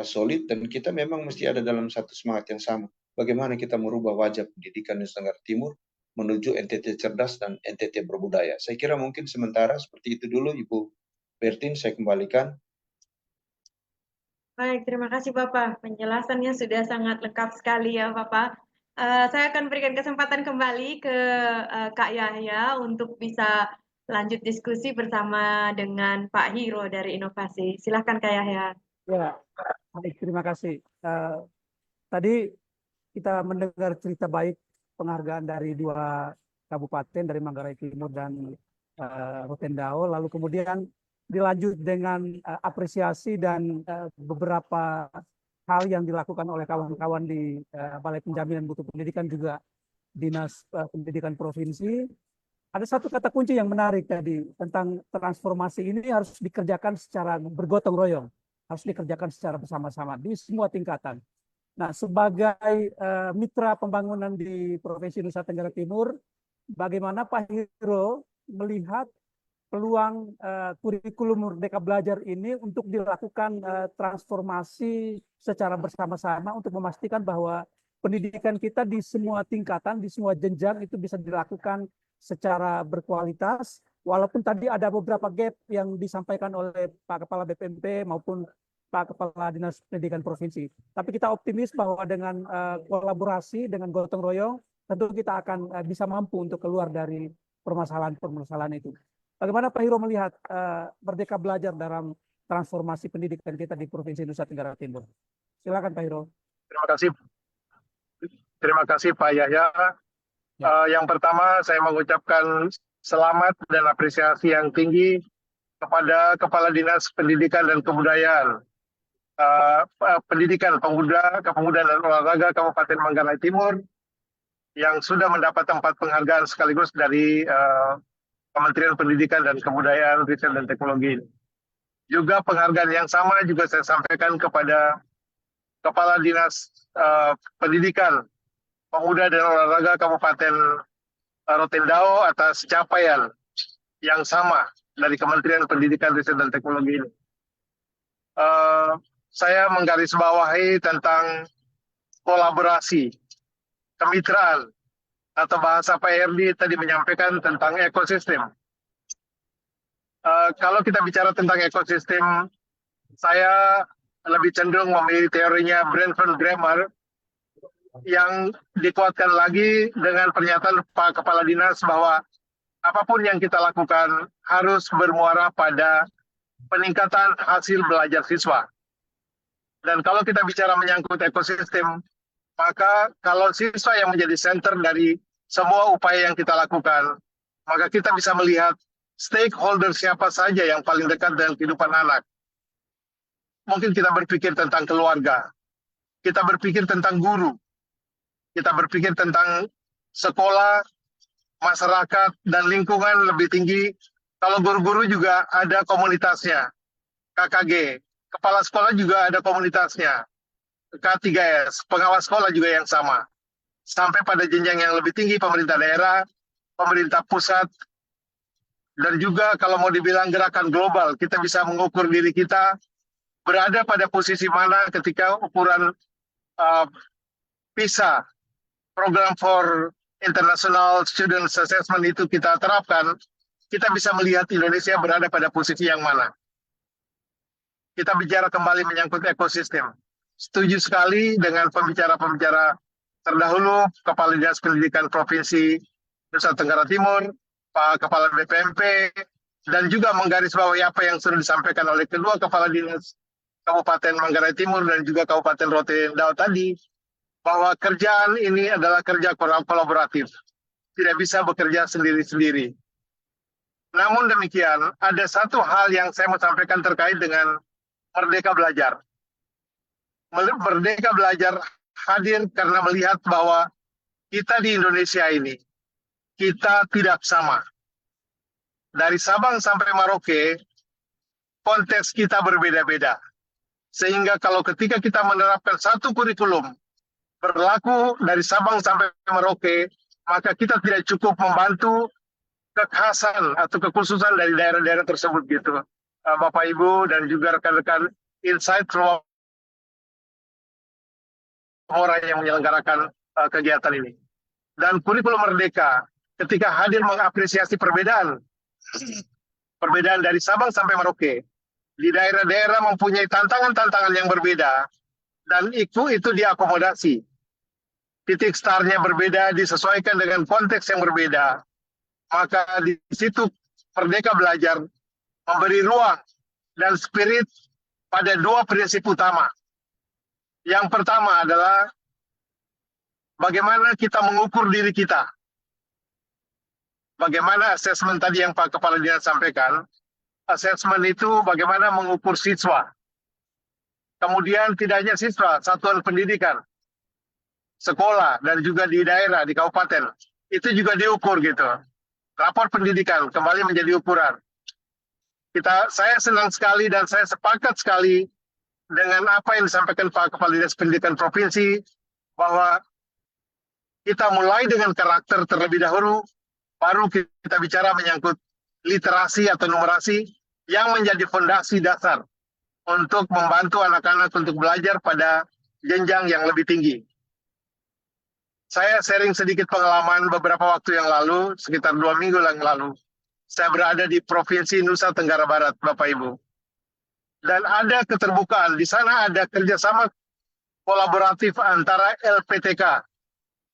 B: solid, dan kita memang mesti ada dalam satu semangat yang sama. Bagaimana kita merubah wajah pendidikan Nusa Tenggara Timur menuju NTT cerdas dan NTT berbudaya. Saya kira mungkin sementara seperti itu dulu, Ibu Bertin, saya kembalikan.
G: Baik, terima kasih Bapak. Penjelasannya sudah sangat lengkap sekali ya Bapak. Saya akan berikan kesempatan kembali ke Kak Yahya untuk bisa lanjut diskusi bersama dengan Pak Hiro dari Inovasi. Silakan Kak Yahya.
A: Ya, baik, terima kasih. Tadi kita mendengar cerita baik penghargaan dari 2 kabupaten, dari Manggarai Timur dan Rotendao, lalu kemudian dilanjut dengan apresiasi dan beberapa hal yang dilakukan oleh kawan-kawan di Balai Penjaminan Mutu Pendidikan juga Dinas Pendidikan Provinsi. Ada satu kata kunci yang menarik tadi tentang transformasi ini harus dikerjakan secara bergotong royong, harus dikerjakan secara bersama-sama di semua tingkatan. Nah, sebagai mitra pembangunan di Provinsi Nusa Tenggara Timur, bagaimana Pak Hiro melihat peluang kurikulum Merdeka Belajar ini untuk dilakukan transformasi secara bersama-sama untuk memastikan bahwa pendidikan kita di semua tingkatan, di semua jenjang itu bisa dilakukan secara berkualitas, walaupun tadi ada beberapa gap yang disampaikan oleh Pak Kepala BPMP maupun Pak Kepala Dinas Pendidikan Provinsi. Tapi kita optimis bahwa dengan kolaborasi, dengan gotong royong, tentu kita akan bisa mampu untuk keluar dari permasalahan-permasalahan itu. Bagaimana Pak Hiro melihat Merdeka Belajar dalam transformasi pendidikan kita di Provinsi Nusa Tenggara Timur? Silakan Pak Hiro.
D: Terima kasih Pak Yahya. Yang pertama saya mengucapkan selamat dan apresiasi yang tinggi kepada Kepala Dinas Pendidikan dan Kebudayaan, Pendidikan, Kepemudaan dan Olahraga Kabupaten Manggarai Timur yang sudah mendapat 4 penghargaan sekaligus dari Kementerian Pendidikan dan Kebudayaan, Riset dan Teknologi. Juga penghargaan yang sama juga saya sampaikan kepada Kepala Dinas Pendidikan, Pemuda dan Olahraga Kabupaten Rotendao atas capaian yang sama dari Kementerian Pendidikan, Riset dan Teknologi ini. Saya menggarisbawahi tentang kolaborasi, kemitraan atau bahasa Pak Herdi tadi menyampaikan tentang ekosistem. Kalau kita bicara tentang ekosistem, saya lebih cenderung memilih teorinya Brentford Grammar yang dikuatkan lagi dengan pernyataan Pak Kepala Dinas bahwa apapun yang kita lakukan harus bermuara pada peningkatan hasil belajar siswa. Dan kalau kita bicara menyangkut ekosistem, maka kalau siswa yang menjadi center dari semua upaya yang kita lakukan, maka kita bisa melihat stakeholder siapa saja yang paling dekat dengan kehidupan anak. Mungkin kita berpikir tentang keluarga, kita berpikir tentang guru, kita berpikir tentang sekolah, masyarakat, dan lingkungan lebih tinggi. Kalau guru-guru juga ada komunitasnya, KKG, kepala sekolah juga ada komunitasnya, K3S, pengawas sekolah juga yang sama. Sampai pada jenjang yang lebih tinggi, pemerintah daerah, pemerintah pusat, dan juga kalau mau dibilang gerakan global, kita bisa mengukur diri kita berada pada posisi mana ketika ukuran PISA, Program for International Students Assessment itu kita terapkan, kita bisa melihat Indonesia berada pada posisi yang mana. Kita bicara kembali menyangkut ekosistem. Setuju sekali dengan pembicara-pembicara terdahulu, Kepala Dinas Pendidikan Provinsi Nusa Tenggara Timur, Pak Kepala BPMP, dan juga menggarisbawahi apa yang sudah disampaikan oleh kedua Kepala Dinas Kabupaten Manggarai Timur dan juga Kabupaten Rotendao tadi, bahwa kerjaan ini adalah kerja kolaboratif. Tidak bisa bekerja sendiri-sendiri. Namun demikian, ada satu hal yang saya mau sampaikan terkait dengan Merdeka Belajar. Merdeka Belajar hadir karena melihat bahwa kita di Indonesia ini, kita tidak sama. Dari Sabang sampai Merauke, konteks kita berbeda-beda. Sehingga kalau ketika kita menerapkan satu kurikulum, berlaku dari Sabang sampai Merauke, maka kita tidak cukup membantu kekhasan atau kekhususan dari daerah-daerah tersebut gitu. Bapak Ibu dan juga rekan-rekan Insight orang yang menyelenggarakan kegiatan ini. Dan kurikulum Merdeka ketika hadir mengapresiasi perbedaan dari Sabang sampai Merauke, di daerah-daerah mempunyai tantangan-tantangan yang berbeda, dan itu diakomodasi. Titik startnya berbeda, disesuaikan dengan konteks yang berbeda. Maka di situ Merdeka Belajar memberi ruang dan spirit pada dua prinsip utama. Yang pertama adalah bagaimana kita mengukur diri kita. Bagaimana asesmen tadi yang Pak Kepala Dinas sampaikan, asesmen itu bagaimana mengukur siswa. Kemudian tidak hanya siswa, satuan pendidikan, sekolah, dan juga di daerah, di kabupaten. Itu juga diukur gitu. Rapor pendidikan kembali menjadi ukuran. Saya senang sekali dan saya sepakat sekali dengan apa yang disampaikan Pak Kepala Dinas Pendidikan Provinsi, bahwa kita mulai dengan karakter terlebih dahulu, baru kita bicara menyangkut literasi atau numerasi yang menjadi fondasi dasar untuk membantu anak-anak untuk belajar pada jenjang yang lebih tinggi. Saya sharing sedikit pengalaman beberapa waktu yang lalu, sekitar 2 minggu yang lalu. Saya berada di Provinsi Nusa Tenggara Barat, Bapak Ibu. Dan ada keterbukaan, di sana ada kerjasama kolaboratif antara LPTK,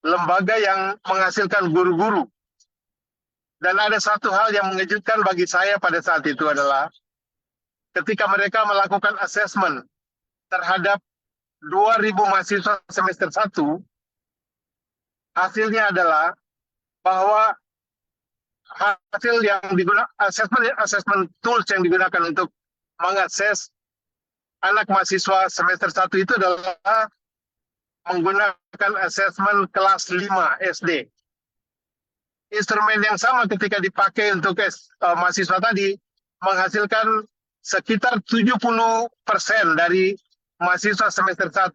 D: lembaga yang menghasilkan guru-guru. Dan ada satu hal yang mengejutkan bagi saya pada saat itu adalah ketika mereka melakukan asesmen terhadap 2.000 mahasiswa semester 1, hasilnya adalah bahwa hasil yang digunakan, assessment tools yang digunakan untuk mengakses anak mahasiswa semester 1 itu adalah menggunakan asesmen kelas 5 SD. Instrumen yang sama ketika dipakai untuk mahasiswa tadi menghasilkan sekitar 70% dari mahasiswa semester 1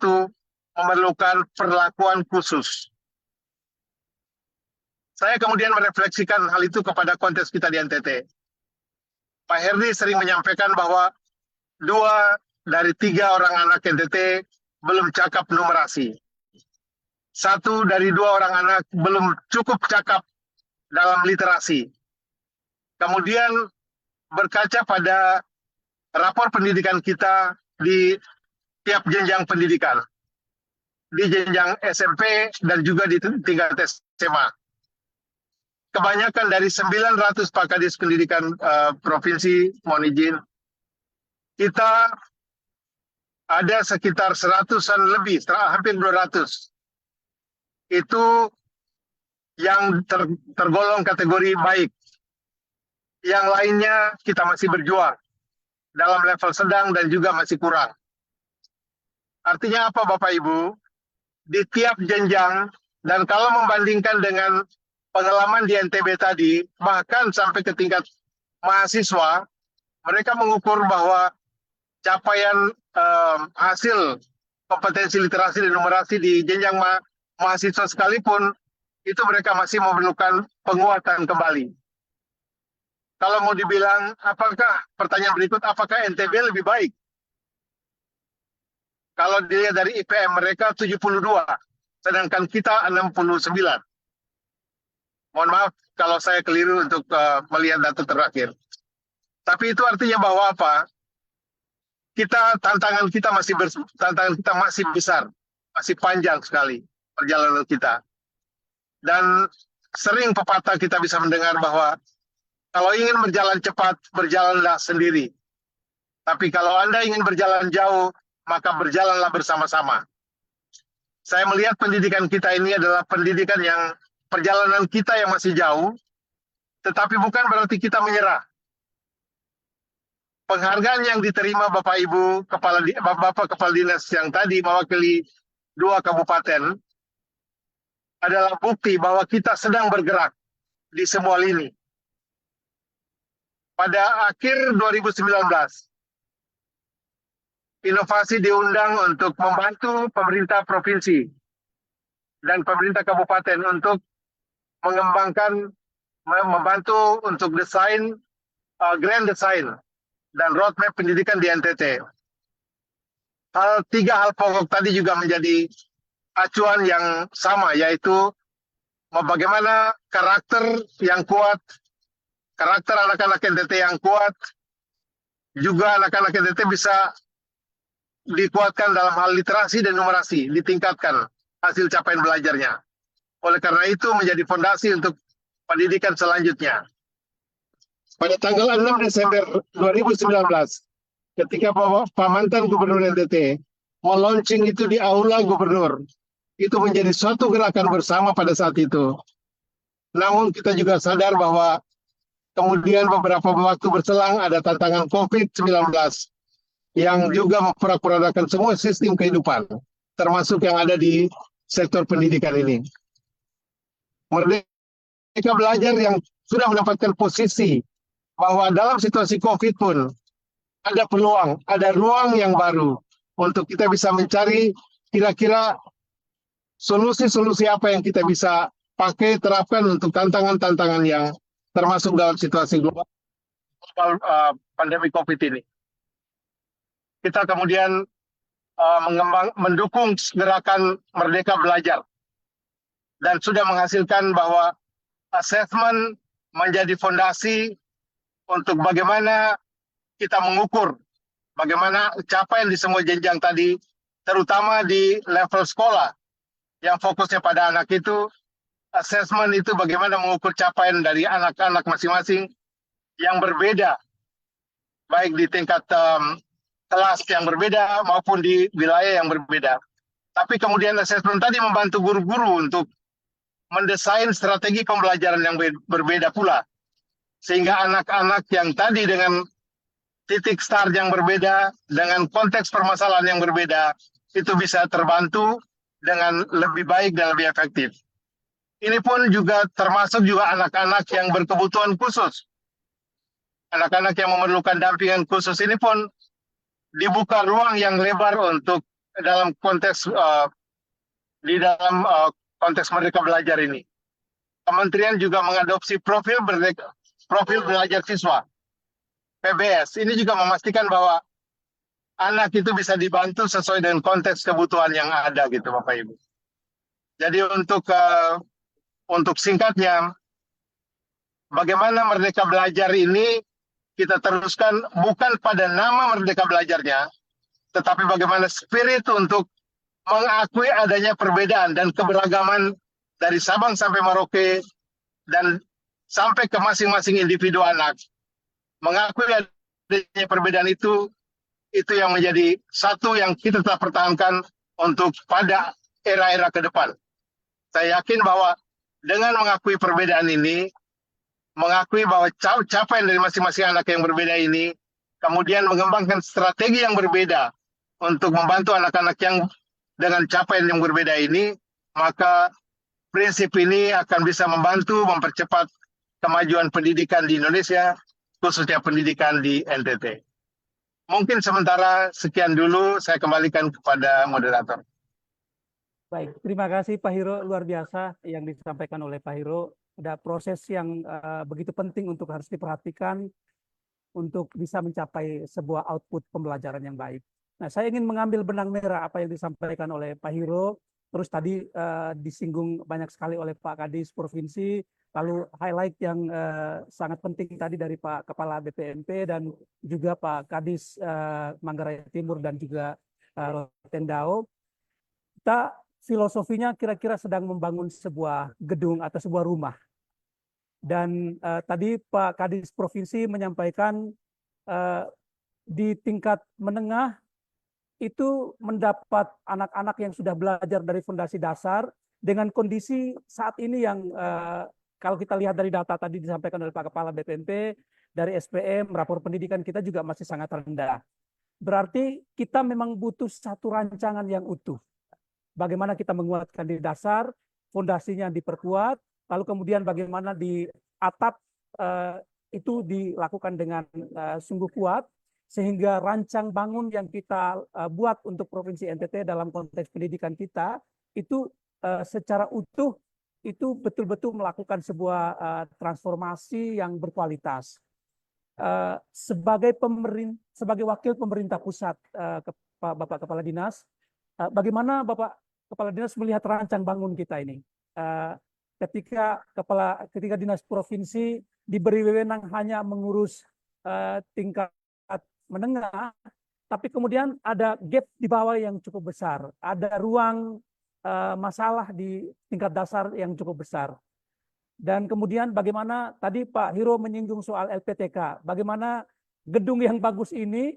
D: memerlukan perlakuan khusus. Saya kemudian merefleksikan hal itu kepada konteks kita di NTT. Pak Herdi sering menyampaikan bahwa 2 dari 3 orang anak NTT belum cakap numerasi. 1 dari 2 orang anak belum cukup cakap dalam literasi. Kemudian berkaca pada rapor pendidikan kita di tiap jenjang pendidikan, di jenjang SMP dan juga di tingkat SMA. Kebanyakan dari 900 Pak Kadis Pendidikan Provinsi, mohon izin, kita ada sekitar 100-an lebih, hampir 200. Itu yang tergolong kategori baik. Yang lainnya kita masih berjuang dalam level sedang dan juga masih kurang. Artinya apa Bapak Ibu? Di tiap jenjang, dan kalau membandingkan dengan pengalaman di NTB tadi, bahkan sampai ke tingkat mahasiswa, mereka mengukur bahwa capaian hasil kompetensi literasi dan numerasi di jenjang mahasiswa sekalipun, itu mereka masih memerlukan penguatan kembali. Kalau mau dibilang, pertanyaan berikut, apakah NTB lebih baik? Kalau dilihat dari IPM mereka 72, sedangkan kita 69. Mohon maaf kalau saya keliru untuk melihat data terakhir. Tapi itu artinya bahwa apa? Tantangan kita masih besar, masih panjang sekali perjalanan kita. Dan sering pepatah kita bisa mendengar bahwa kalau ingin berjalan cepat, berjalanlah sendiri. Tapi kalau Anda ingin berjalan jauh, maka berjalanlah bersama-sama. Saya melihat pendidikan kita ini adalah pendidikan yang perjalanan kita yang masih jauh, tetapi bukan berarti kita menyerah. Penghargaan yang diterima Bapak Ibu, Bapak Kepala Dinas yang tadi mewakili 2 kabupaten, adalah bukti bahwa kita sedang bergerak di semua lini. Pada akhir 2019, inovasi diundang untuk membantu pemerintah provinsi dan pemerintah kabupaten untuk membantu untuk desain, grand design dan roadmap pendidikan di NTT. 3 hal pokok tadi juga menjadi acuan yang sama, yaitu bagaimana karakter yang kuat, karakter anak-anak NTT yang kuat, juga anak-anak NTT bisa dikuatkan dalam hal literasi dan numerasi, ditingkatkan hasil capaian belajarnya. Oleh karena itu menjadi fondasi untuk pendidikan selanjutnya. Pada tanggal 6 Desember 2019, ketika Pak mantan Gubernur NTT meluncing itu di Aula Gubernur, itu menjadi suatu gerakan bersama pada saat itu. Namun kita juga sadar bahwa kemudian beberapa waktu berselang ada tantangan COVID-19 yang juga memporak-porandakan semua sistem kehidupan, termasuk yang ada di sektor pendidikan ini. Merdeka Belajar yang sudah mendapatkan posisi bahwa dalam situasi COVID pun ada peluang, ada ruang yang baru untuk kita bisa mencari kira-kira solusi-solusi apa yang kita bisa pakai, terapkan untuk tantangan-tantangan yang termasuk dalam situasi global pandemi COVID ini. Kita kemudian mendukung gerakan Merdeka Belajar dan sudah menghasilkan bahwa asesmen menjadi fondasi untuk bagaimana kita mengukur bagaimana capaian di semua jenjang tadi, terutama di level sekolah yang fokusnya pada anak itu. Asesmen itu bagaimana mengukur capaian dari anak-anak masing-masing yang berbeda, baik di tingkat kelas yang berbeda maupun di wilayah yang berbeda. Tapi kemudian asesmen tadi membantu guru-guru untuk mendesain strategi pembelajaran yang berbeda pula. Sehingga anak-anak yang tadi dengan titik start yang berbeda, dengan konteks permasalahan yang berbeda, itu bisa terbantu dengan lebih baik dan lebih efektif. Ini pun juga termasuk juga anak-anak yang berkebutuhan khusus. Anak-anak yang memerlukan dampingan khusus ini pun dibuka ruang yang lebar untuk dalam konteks konteks Merdeka Belajar ini. Kementerian juga mengadopsi profil belajar siswa, PBS. Ini juga memastikan bahwa anak itu bisa dibantu sesuai dengan konteks kebutuhan yang ada gitu Bapak Ibu. Jadi untuk singkatnya, bagaimana Merdeka Belajar ini kita teruskan bukan pada nama Merdeka Belajarnya, tetapi bagaimana spirit untuk mengakui adanya perbedaan dan keberagaman dari Sabang sampai Merauke dan sampai ke masing-masing individu anak. Mengakui adanya perbedaan itu yang menjadi satu yang kita tetap pertahankan untuk pada era-era ke depan. Saya yakin bahwa dengan mengakui perbedaan ini, mengakui bahwa capaian dari masing-masing anak yang berbeda ini, kemudian mengembangkan strategi yang berbeda untuk membantu anak-anak yang dengan capaian yang berbeda ini, maka prinsip ini akan bisa membantu mempercepat kemajuan pendidikan di Indonesia, khususnya pendidikan di NTT. Mungkin sementara sekian dulu, saya kembalikan kepada moderator.
A: Baik, terima kasih Pak Hiro, luar biasa yang disampaikan oleh Pak Hiro. Ada proses yang begitu penting untuk harus diperhatikan untuk bisa mencapai sebuah output pembelajaran yang baik. Nah, saya ingin mengambil benang merah apa yang disampaikan oleh Pak Hiro, terus tadi disinggung banyak sekali oleh Pak Kadis Provinsi, lalu highlight yang sangat penting tadi dari Pak Kepala BPMP dan juga Pak Kadis Manggarai Timur dan juga Rotendao. Kita filosofinya kira-kira sedang membangun sebuah gedung atau sebuah rumah. Dan tadi Pak Kadis Provinsi menyampaikan di tingkat menengah itu mendapat anak-anak yang sudah belajar dari fondasi dasar dengan kondisi saat ini yang kalau kita lihat dari data tadi disampaikan oleh Pak Kepala BPMP, dari SPM, rapor pendidikan kita juga masih sangat rendah. Berarti kita memang butuh satu rancangan yang utuh. Bagaimana kita menguatkan di dasar, fondasinya diperkuat, lalu kemudian bagaimana di atap itu dilakukan dengan sungguh kuat, sehingga rancang bangun yang kita buat untuk Provinsi NTT dalam konteks pendidikan kita, itu secara utuh, itu betul-betul melakukan sebuah transformasi yang berkualitas. Sebagai wakil pemerintah pusat, Bapak Kepala Dinas, bagaimana Bapak Kepala Dinas melihat rancang bangun kita ini? Ketika Dinas Provinsi diberi wewenang hanya mengurus tingkat menengah, tapi kemudian ada gap di bawah yang cukup besar, ada ruang masalah di tingkat dasar yang cukup besar. Dan kemudian bagaimana tadi Pak Hiro menyinggung soal LPTK, bagaimana gedung yang bagus ini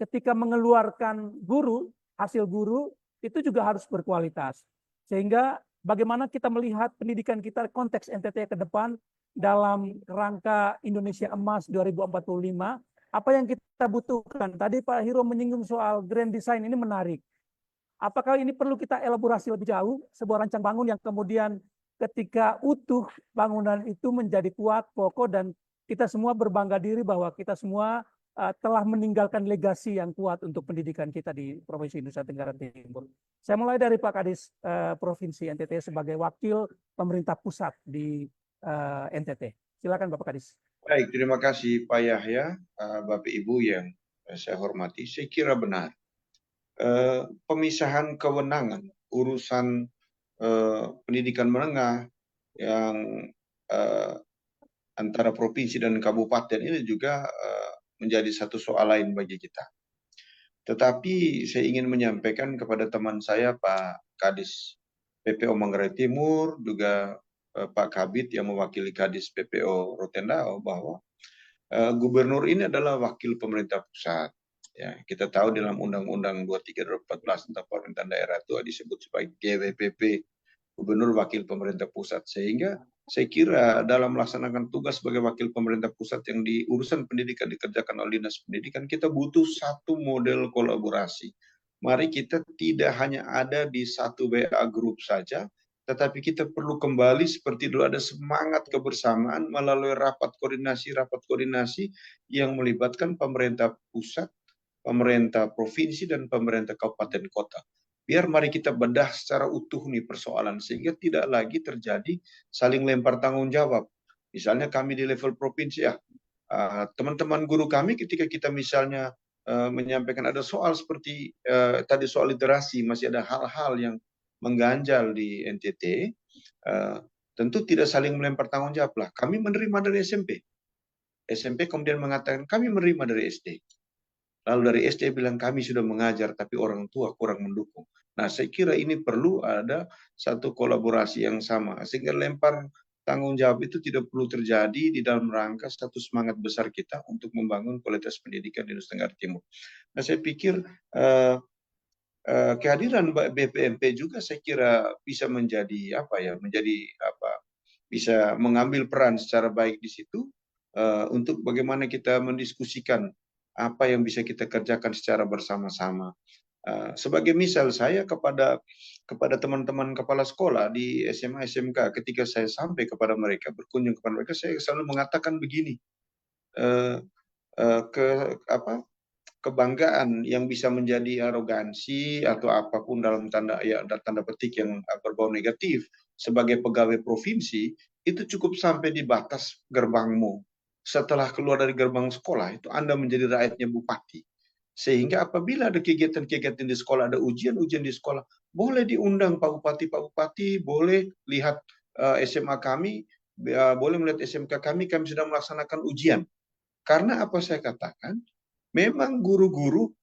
A: ketika mengeluarkan guru, hasil guru itu juga harus berkualitas. Sehingga bagaimana kita melihat pendidikan kita konteks NTT ke depan dalam rangka Indonesia Emas 2045, apa yang kita butuhkan. Tadi Pak Hiro menyinggung soal grand design, ini menarik. Apakah ini perlu kita elaborasi lebih jauh, sebuah rancang bangun yang kemudian ketika utuh bangunan itu menjadi kuat, kokoh, dan kita semua berbangga diri bahwa kita semua telah meninggalkan legasi yang kuat untuk pendidikan kita di Provinsi Nusa Tenggara Timur. Saya mulai dari Pak Kadis Provinsi NTT sebagai wakil pemerintah pusat di NTT. Silakan Bapak Kadis.
B: Baik, terima kasih Pak Yahya, Bapak Ibu yang saya hormati. Saya kira benar. Pemisahan kewenangan urusan pendidikan menengah yang antara provinsi dan kabupaten ini juga menjadi satu soal lain bagi kita. Tetapi saya ingin menyampaikan kepada teman saya Pak Kadis PPO Manggarai Timur, juga Pak Kabid yang mewakili Kadis PPO Rotendao, bahwa gubernur ini adalah wakil pemerintah pusat. Ya, kita tahu dalam Undang-Undang 23/2014 tentang pemerintahan daerah itu disebut sebagai GWPP, gubernur wakil pemerintah pusat. Sehingga saya kira dalam melaksanakan tugas sebagai wakil pemerintah pusat yang di urusan pendidikan dikerjakan oleh Dinas Pendidikan, kita butuh satu model kolaborasi. Mari kita tidak hanya ada di satu WA group saja, tetapi kita perlu kembali seperti dulu, ada semangat kebersamaan melalui rapat koordinasi yang melibatkan pemerintah pusat, pemerintah provinsi, dan pemerintah kabupaten kota. Biar mari kita bedah secara utuh nih persoalan, sehingga tidak lagi terjadi saling lempar tanggung jawab. Misalnya kami di level provinsi, teman-teman guru kami ketika kita misalnya menyampaikan ada soal seperti tadi soal literasi, masih ada hal-hal yang mengganjal di NTT, tentu tidak saling melempar tanggung jawab lah. Kami menerima dari SMP. SMP kemudian mengatakan kami menerima dari SD. Lalu dari SD bilang kami sudah mengajar tapi orang tua kurang mendukung. Nah, saya kira ini perlu ada satu kolaborasi yang sama. Sehingga lempar tanggung jawab itu tidak perlu terjadi di dalam rangka satu semangat besar kita untuk membangun kualitas pendidikan di Nusa Tenggara Timur. Nah, saya pikir kehadiran BPMP juga saya kira bisa menjadi bisa mengambil peran secara baik di situ untuk bagaimana kita mendiskusikan apa yang bisa kita kerjakan secara bersama-sama. Sebagai misal saya kepada teman-teman kepala sekolah di SMA SMK, ketika saya sampai kepada mereka, berkunjung kepada mereka, saya selalu mengatakan begini, kebanggaan yang bisa menjadi arogansi atau apapun dalam tanda petik yang berbau negatif sebagai pegawai provinsi itu cukup sampai di batas gerbangmu. Setelah keluar dari gerbang sekolah itu Anda menjadi rakyatnya bupati. Sehingga apabila ada kegiatan-kegiatan di sekolah, ada ujian-ujian di sekolah, boleh diundang Pak Bupati, boleh lihat SMA kami, boleh melihat SMK kami sedang melaksanakan ujian. Karena apa saya katakan, memang guru-guru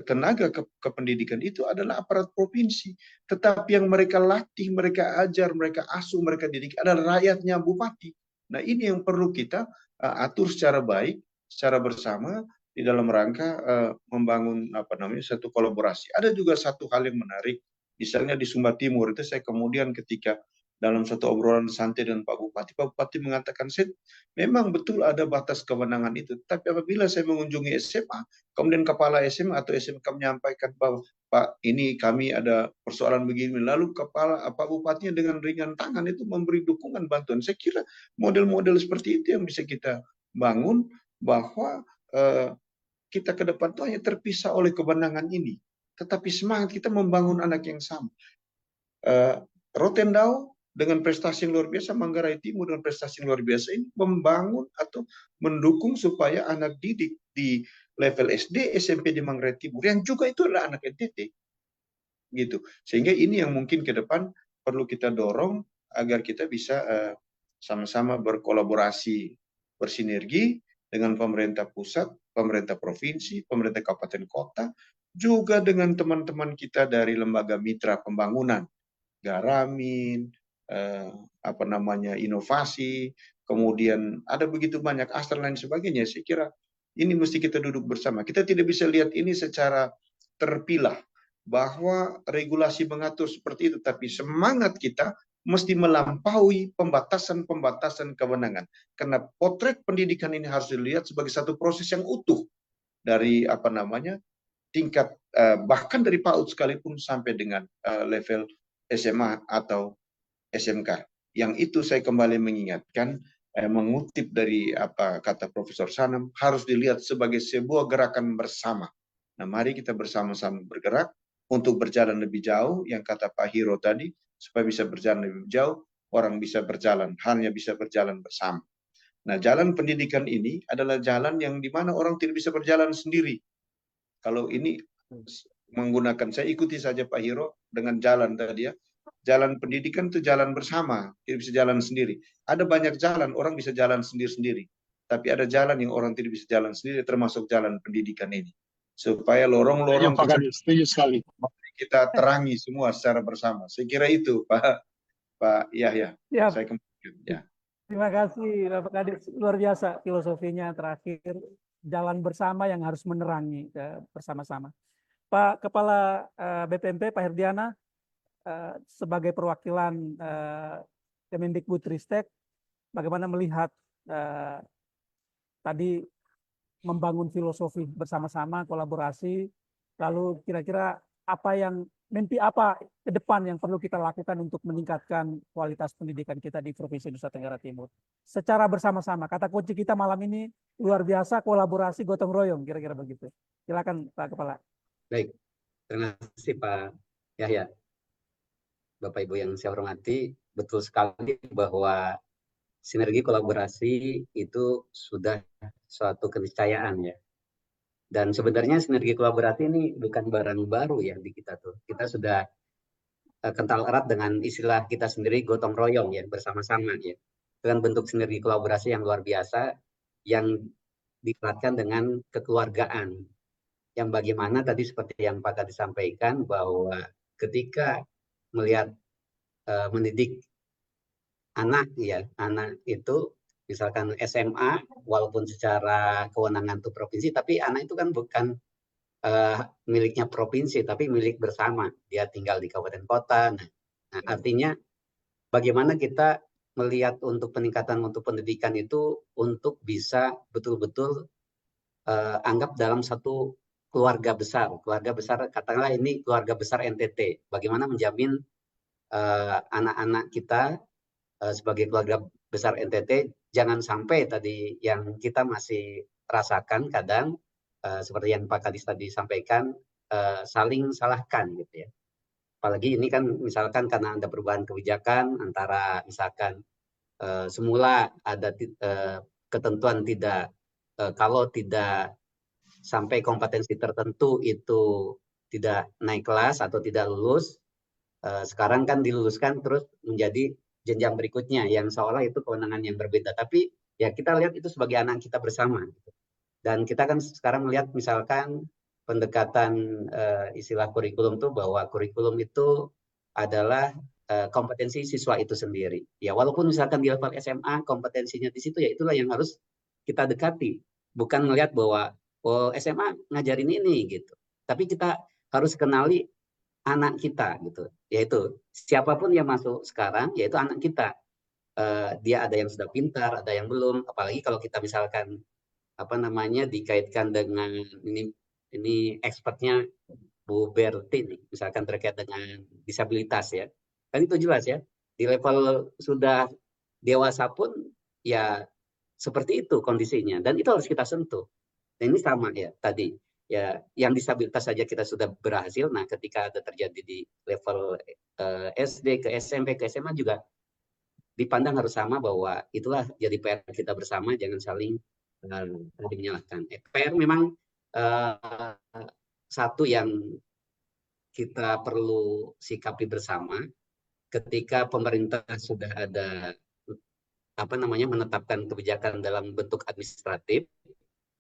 B: tenaga kependidikan itu adalah aparat provinsi. Tetapi yang mereka latih, mereka ajar, mereka asuh, mereka didik adalah rakyatnya bupati. Nah, ini yang perlu kita atur secara baik, secara bersama di dalam rangka membangun satu kolaborasi. Ada juga satu hal yang menarik, misalnya di Sumba Timur itu saya kemudian ketika dalam satu obrolan santai dengan Pak Bupati mengatakan, memang betul ada batas kewenangan itu. Tapi apabila saya mengunjungi SMA, kemudian kepala SMA atau SMK menyampaikan bahwa Pak, ini kami ada persoalan begini, lalu Pak Bupatinya dengan ringan tangan itu memberi dukungan bantuan. Saya kira model-model seperti itu yang bisa kita bangun, bahwa kita ke depan itu hanya terpisah oleh kewenangan ini. Tetapi semangat kita membangun anak yang sama. Rotendao dengan prestasi yang luar biasa, Manggarai Timur dengan prestasi yang luar biasa ini membangun atau mendukung supaya anak didik di level SD, SMP di Manggarai Timur yang juga itu adalah anak NTT, gitu. Sehingga ini yang mungkin ke depan perlu kita dorong agar kita bisa sama-sama berkolaborasi, bersinergi dengan pemerintah pusat, pemerintah provinsi, pemerintah kabupaten kota, juga dengan teman-teman kita dari lembaga mitra pembangunan, Garamin, inovasi, kemudian ada begitu banyak Astra lain sebagainya. Saya kira ini mesti kita duduk bersama. Kita tidak bisa lihat ini secara terpilah bahwa regulasi mengatur seperti itu, tapi semangat kita mesti melampaui pembatasan kewenangan. Karena potret pendidikan ini harus dilihat sebagai satu proses yang utuh dari tingkat bahkan dari PAUD sekalipun sampai dengan level SMA atau SMK. Yang itu saya kembali mengingatkan, mengutip dari apa kata Profesor Sanam, harus dilihat sebagai sebuah gerakan bersama. Nah, mari kita bersama-sama bergerak untuk berjalan lebih jauh, yang kata Pak Hiro tadi, supaya bisa berjalan lebih jauh, orang bisa berjalan, hanya bisa berjalan bersama. Nah, jalan pendidikan ini adalah jalan yang dimana orang tidak bisa berjalan sendiri. Kalau ini menggunakan, saya ikuti saja Pak Hiro dengan jalan tadi ya, jalan pendidikan itu jalan bersama, tidak bisa jalan sendiri. Ada banyak jalan, orang bisa jalan sendiri-sendiri. Tapi ada jalan yang orang tidak bisa jalan sendiri, termasuk jalan pendidikan ini. Supaya lorong-lorong kita terangi semua secara bersama. Saya kira itu Pak Yahya.
A: Ya.
B: Saya kembali. Ya.
A: Terima kasih Bapak Kadis, luar biasa filosofinya terakhir, jalan bersama yang harus menerangi bersama-sama. Pak Kepala BPMP, Pak Herdiana, sebagai perwakilan Kemendikbudristek, bagaimana melihat tadi membangun filosofi bersama-sama, kolaborasi, lalu kira-kira mimpi apa ke depan yang perlu kita lakukan untuk meningkatkan kualitas pendidikan kita di Provinsi Nusa Tenggara Timur. Secara bersama-sama, kata kunci kita malam ini luar biasa, kolaborasi, gotong royong, kira-kira begitu. Silakan Pak Kepala.
C: Baik, terima kasih Pak Yahya. Bapak Ibu yang saya hormati, betul sekali bahwa sinergi kolaborasi itu sudah suatu keniscayaan ya. Dan sebenarnya sinergi kolaborasi ini bukan barang baru ya di kita tuh. Kita sudah kental erat dengan istilah kita sendiri gotong royong ya, bersama-sama ya, dengan bentuk sinergi kolaborasi yang luar biasa yang dikuatkan dengan kekeluargaan, yang bagaimana tadi seperti yang Pak tadi sampaikan bahwa ketika melihat mendidik anak ya, anak itu misalkan SMA walaupun secara kewenangan itu provinsi, tapi anak itu kan bukan miliknya provinsi tapi milik bersama, dia tinggal di kabupaten kota. Nah, artinya bagaimana kita melihat untuk peningkatan untuk pendidikan itu untuk bisa betul-betul anggap dalam satu keluarga besar katakanlah ini keluarga besar NTT, bagaimana menjamin anak-anak kita sebagai keluarga besar NTT jangan sampai tadi yang kita masih rasakan kadang seperti yang Pak Kadis tadi sampaikan, saling salahkan gitu ya. Apalagi ini kan misalkan karena ada perubahan kebijakan antara misalkan semula ada ketentuan tidak kalau tidak sampai kompetensi tertentu itu tidak naik kelas atau tidak lulus, sekarang kan diluluskan terus menjadi jenjang berikutnya yang seolah itu kewenangan yang berbeda. Tapi ya kita lihat itu sebagai anak kita bersama. Gitu. Dan kita kan sekarang melihat misalkan pendekatan istilah kurikulum itu bahwa kurikulum itu adalah kompetensi siswa itu sendiri. Ya walaupun misalkan di level SMA kompetensinya di situ ya itulah yang harus kita dekati. Bukan melihat bahwa oh, SMA ngajarin ini gitu. Tapi kita harus kenali anak kita gitu. Yaitu siapapun yang masuk sekarang yaitu anak kita. Dia ada yang sudah pintar, ada yang belum. Apalagi kalau kita misalkan dikaitkan dengan ini expertnya Bu Berti nih, misalkan terkait dengan disabilitas ya, kan itu jelas ya di level sudah dewasa pun ya seperti itu kondisinya dan itu harus kita sentuh. Dan ini sama ya tadi ya yang disabilitas saja kita sudah berhasil. Nah ketika ada terjadi di level SD ke SMP ke SMA juga dipandang harus sama bahwa itulah jadi PR kita bersama, jangan saling menyalahkan. PR memang satu yang kita perlu sikapi bersama ketika pemerintah sudah ada menetapkan kebijakan dalam bentuk administratif,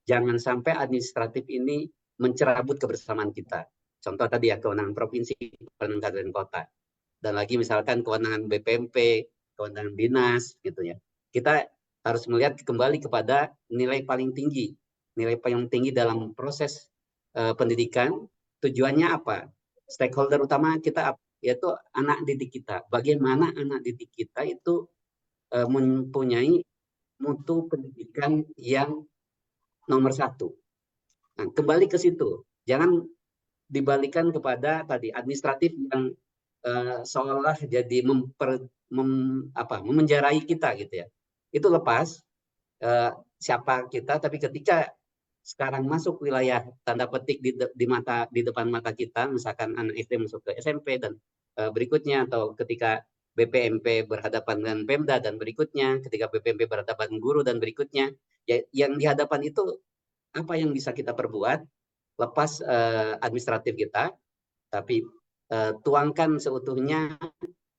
C: jangan sampai administratif ini mencerabut kebersamaan kita. Contoh tadi ya kewenangan provinsi, kewenangan kabupaten kota, dan lagi misalkan kewenangan BPMP, kewenangan dinas gitu ya. Kita harus melihat kembali kepada nilai paling tinggi dalam proses pendidikan. Tujuannya apa? Stakeholder utama kita yaitu anak didik kita. Bagaimana anak didik kita itu mempunyai mutu pendidikan yang nomor satu. Nah, kembali ke situ. Jangan dibalikan kepada tadi administratif yang seolah jadi memenjarai kita gitu ya. Itu lepas siapa kita, tapi ketika sekarang masuk wilayah tanda petik di depan mata kita, misalkan anak SD masuk ke SMP dan berikutnya, atau ketika BPMP berhadapan dengan Pemda dan berikutnya, ketika BPMP berhadapan dengan guru dan berikutnya, ya, yang di hadapan itu apa yang bisa kita perbuat lepas administratif kita, tapi tuangkan seutuhnya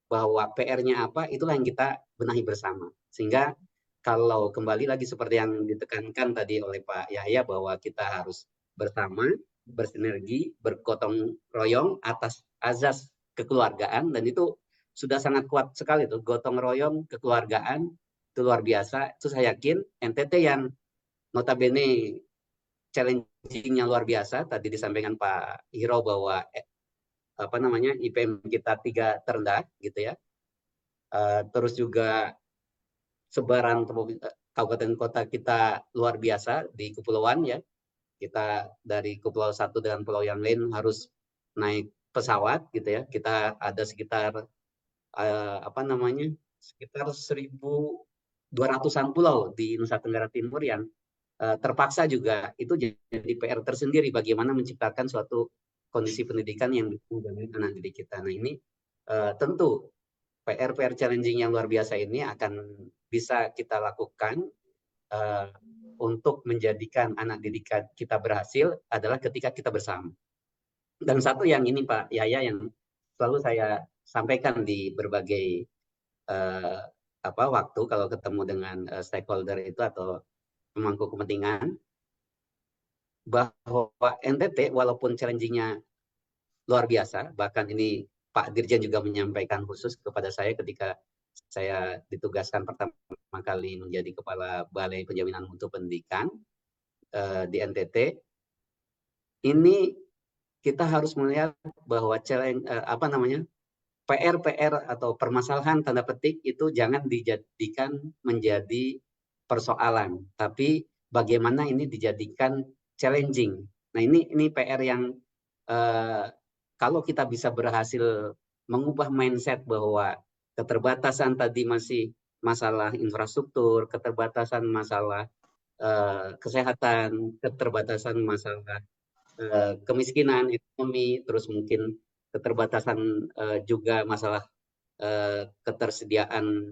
C: bahwa PR-nya apa, itulah yang kita benahi bersama. Sehingga kalau kembali lagi seperti yang ditekankan tadi oleh Pak Yahya bahwa kita harus bersama, bersinergi, bergotong royong atas azas kekeluargaan, dan itu sudah sangat kuat sekali tuh, gotong royong kekeluargaan itu luar biasa. Itu saya yakin NTT yang notabene challenging-nya luar biasa, tadi disampaikan Pak Hiro bahwa IPM kita 3 terendah gitu ya. Terus juga sebaran kabupaten kota kita luar biasa di kepulauan ya. Kita dari kepulauan satu dengan pulau yang lain harus naik pesawat gitu ya. Kita ada sekitar sekitar 1.200-an pulau di Nusa Tenggara Timur yang terpaksa juga itu jadi PR tersendiri bagaimana menciptakan suatu kondisi pendidikan yang menjamin anak didik kita. Nah ini tentu PR challenging yang luar biasa ini akan bisa kita lakukan untuk menjadikan anak didik kita berhasil adalah ketika kita bersama. Dan satu yang ini Pak Yahya yang selalu saya sampaikan di berbagai waktu kalau ketemu dengan stakeholder itu atau pemangku kepentingan, bahwa NTT walaupun challenging-nya luar biasa, bahkan ini Pak Dirjen juga menyampaikan khusus kepada saya ketika saya ditugaskan pertama kali menjadi Kepala Balai Penjaminan Mutu Pendidikan di NTT. Ini kita harus melihat bahwa PR atau permasalahan tanda petik itu jangan dijadikan menjadi persoalan, tapi bagaimana ini dijadikan challenging. Nah, ini PR yang kalau kita bisa berhasil mengubah mindset bahwa keterbatasan tadi masih masalah infrastruktur, keterbatasan masalah kesehatan, keterbatasan masalah kemiskinan, ekonomi, terus mungkin keterbatasan juga masalah ketersediaan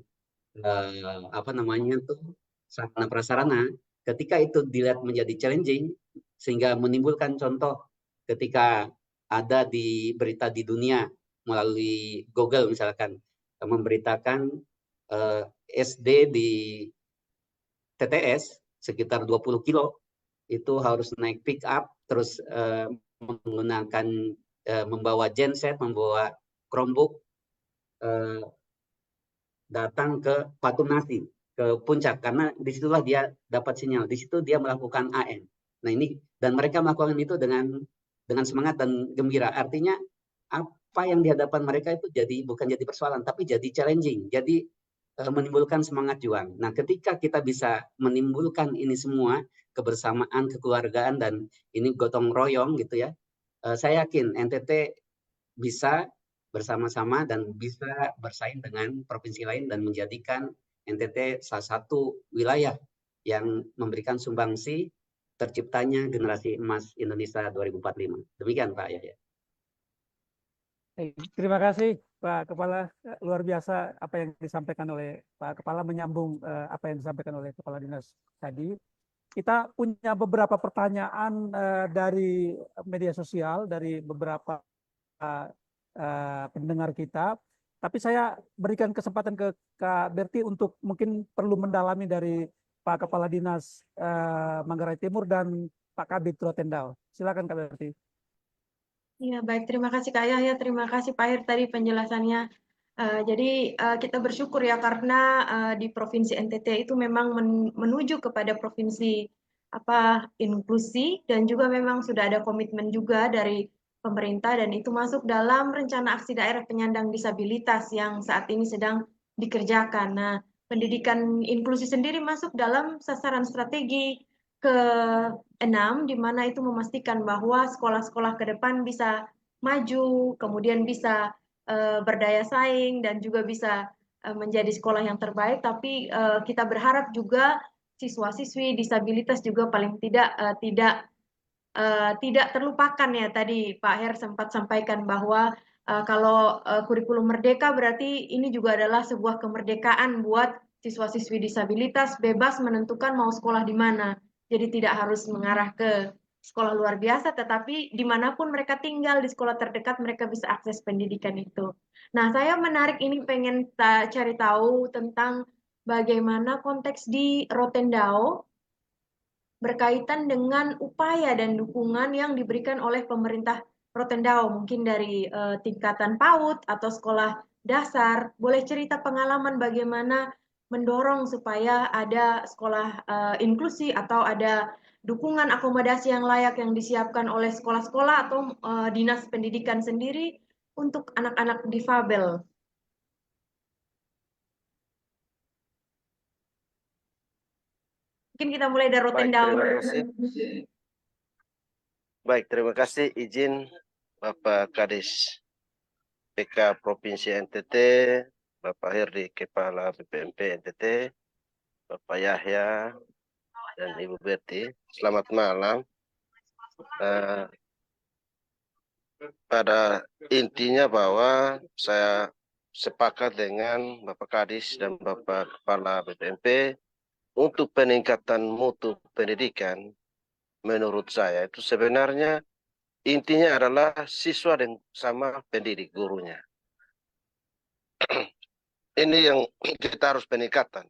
C: sarana prasarana. Ketika itu dilihat menjadi challenging, sehingga menimbulkan contoh ketika ada di berita di dunia melalui Google misalkan memberitakan SD di TTS sekitar 20 kilo itu harus naik pick up, terus menggunakan membawa genset, membawa Chromebook, datang ke Patunasi, ke puncak, karena disitulah dia dapat sinyal, di situ dia melakukan AN. Nah ini, dan mereka melakukan itu dengan semangat dan gembira. Artinya apa yang di hadapan mereka itu bukan jadi persoalan, tapi jadi challenging, jadi menimbulkan semangat juang. Nah, ketika kita bisa menimbulkan ini semua, kebersamaan, kekeluargaan, dan ini gotong royong gitu ya, saya yakin NTT bisa bersama-sama dan bisa bersaing dengan provinsi lain dan menjadikan NTT salah satu wilayah yang memberikan sumbangsi terciptanya generasi emas Indonesia 2045. Demikian Pak Yahya.
A: Terima kasih Pak Kepala, luar biasa apa yang disampaikan oleh Pak Kepala, menyambung apa yang disampaikan oleh Kepala Dinas tadi. Kita punya beberapa pertanyaan dari media sosial, dari beberapa pendengar kita. Tapi saya berikan kesempatan ke Kak Berti untuk mungkin perlu mendalami dari Pak Kepala Dinas Manggarai Timur dan Pak Kabid Rotendao. Silakan Kak Berti.
G: Ya, baik. Terima kasih Kak Yahya. Terima kasih Pak Hir tadi penjelasannya. Jadi kita bersyukur ya karena di Provinsi NTT itu memang menuju kepada provinsi inklusi, dan juga memang sudah ada komitmen juga dari pemerintah, dan itu masuk dalam rencana aksi daerah penyandang disabilitas yang saat ini sedang dikerjakan. Nah, pendidikan inklusi sendiri masuk dalam sasaran strategi ke-6, di mana itu memastikan bahwa sekolah-sekolah ke depan bisa maju, kemudian bisa berdaya saing, dan juga bisa menjadi sekolah yang terbaik. Tapi kita berharap juga siswa-siswi disabilitas juga paling tidak terlupakan ya. Tadi Pak Her sempat sampaikan bahwa kalau kurikulum merdeka berarti ini juga adalah sebuah kemerdekaan buat siswa-siswi disabilitas, bebas menentukan mau sekolah di mana. Jadi tidak harus mengarah ke sekolah luar biasa, tetapi dimanapun mereka tinggal, di sekolah terdekat mereka bisa akses pendidikan itu. Nah, saya menarik ini pengen cari tahu tentang bagaimana konteks di Rotendao berkaitan dengan upaya dan dukungan yang diberikan oleh pemerintah Rotendao, mungkin dari tingkatan PAUD atau sekolah dasar. Boleh cerita pengalaman bagaimana mendorong supaya ada sekolah inklusi atau ada dukungan akomodasi yang layak yang disiapkan oleh sekolah-sekolah atau dinas pendidikan sendiri untuk anak-anak difabel. Mungkin kita mulai dari Rotendao.
F: Baik, terima kasih. Izin Bapak Kadis PK Provinsi NTT, Bapak Herdi Kepala BPMP NTT, Bapak Yahya, dan Ibu Berti. Selamat malam. Pada intinya bahwa saya sepakat dengan Bapak Kadis dan Bapak Kepala BPMP untuk peningkatan mutu pendidikan. Menurut saya itu sebenarnya intinya adalah siswa dan sama pendidik gurunya. ini yang kita harus peningkatan.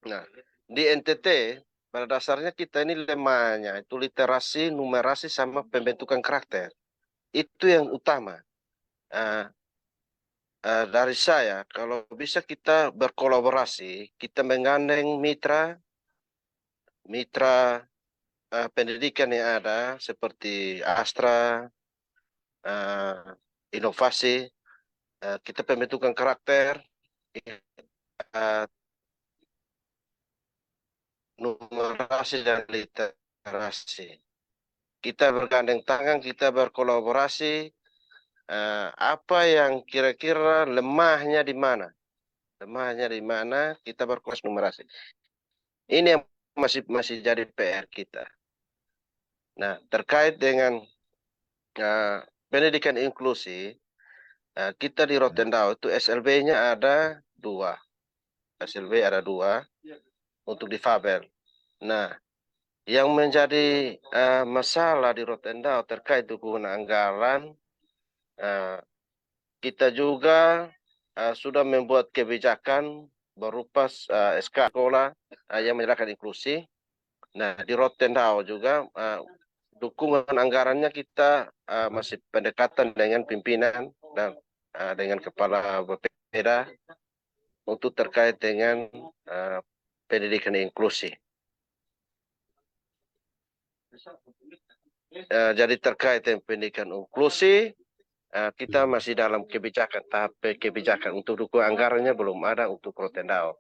F: Nah, di NTT pada dasarnya kita ini lemahnya itu literasi, numerasi sama pembentukan karakter. Itu yang utama. Dari saya, kalau bisa kita berkolaborasi, kita menggandeng mitra pendidikan yang ada seperti Astra, inovasi, kita pembentukan karakter, numerasi dan literasi. Kita bergandeng tangan, kita berkolaborasi. Apa yang kira-kira lemahnya di mana? Lemahnya di mana? Kita berkolaborasi numerasi. Ini yang masih jadi PR kita. Nah, terkait dengan pendidikan inklusi, kita di Rotendao itu SLB-nya ada 2. SLB ada 2 untuk difabel. Nah, yang menjadi masalah di Rotendao terkait dukungan anggaran, kita juga sudah membuat kebijakan berupa SK sekolah yang menyerahkan inklusi. Nah, di Rotendao juga dukungan anggarannya kita masih pendekatan dengan pimpinan dan dengan kepala BPEDA untuk terkait dengan pendidikan inklusi. Jadi terkait dengan pendidikan inklusi, kita masih dalam tahap kebijakan untuk dukungan anggarannya belum ada untuk Rotendao.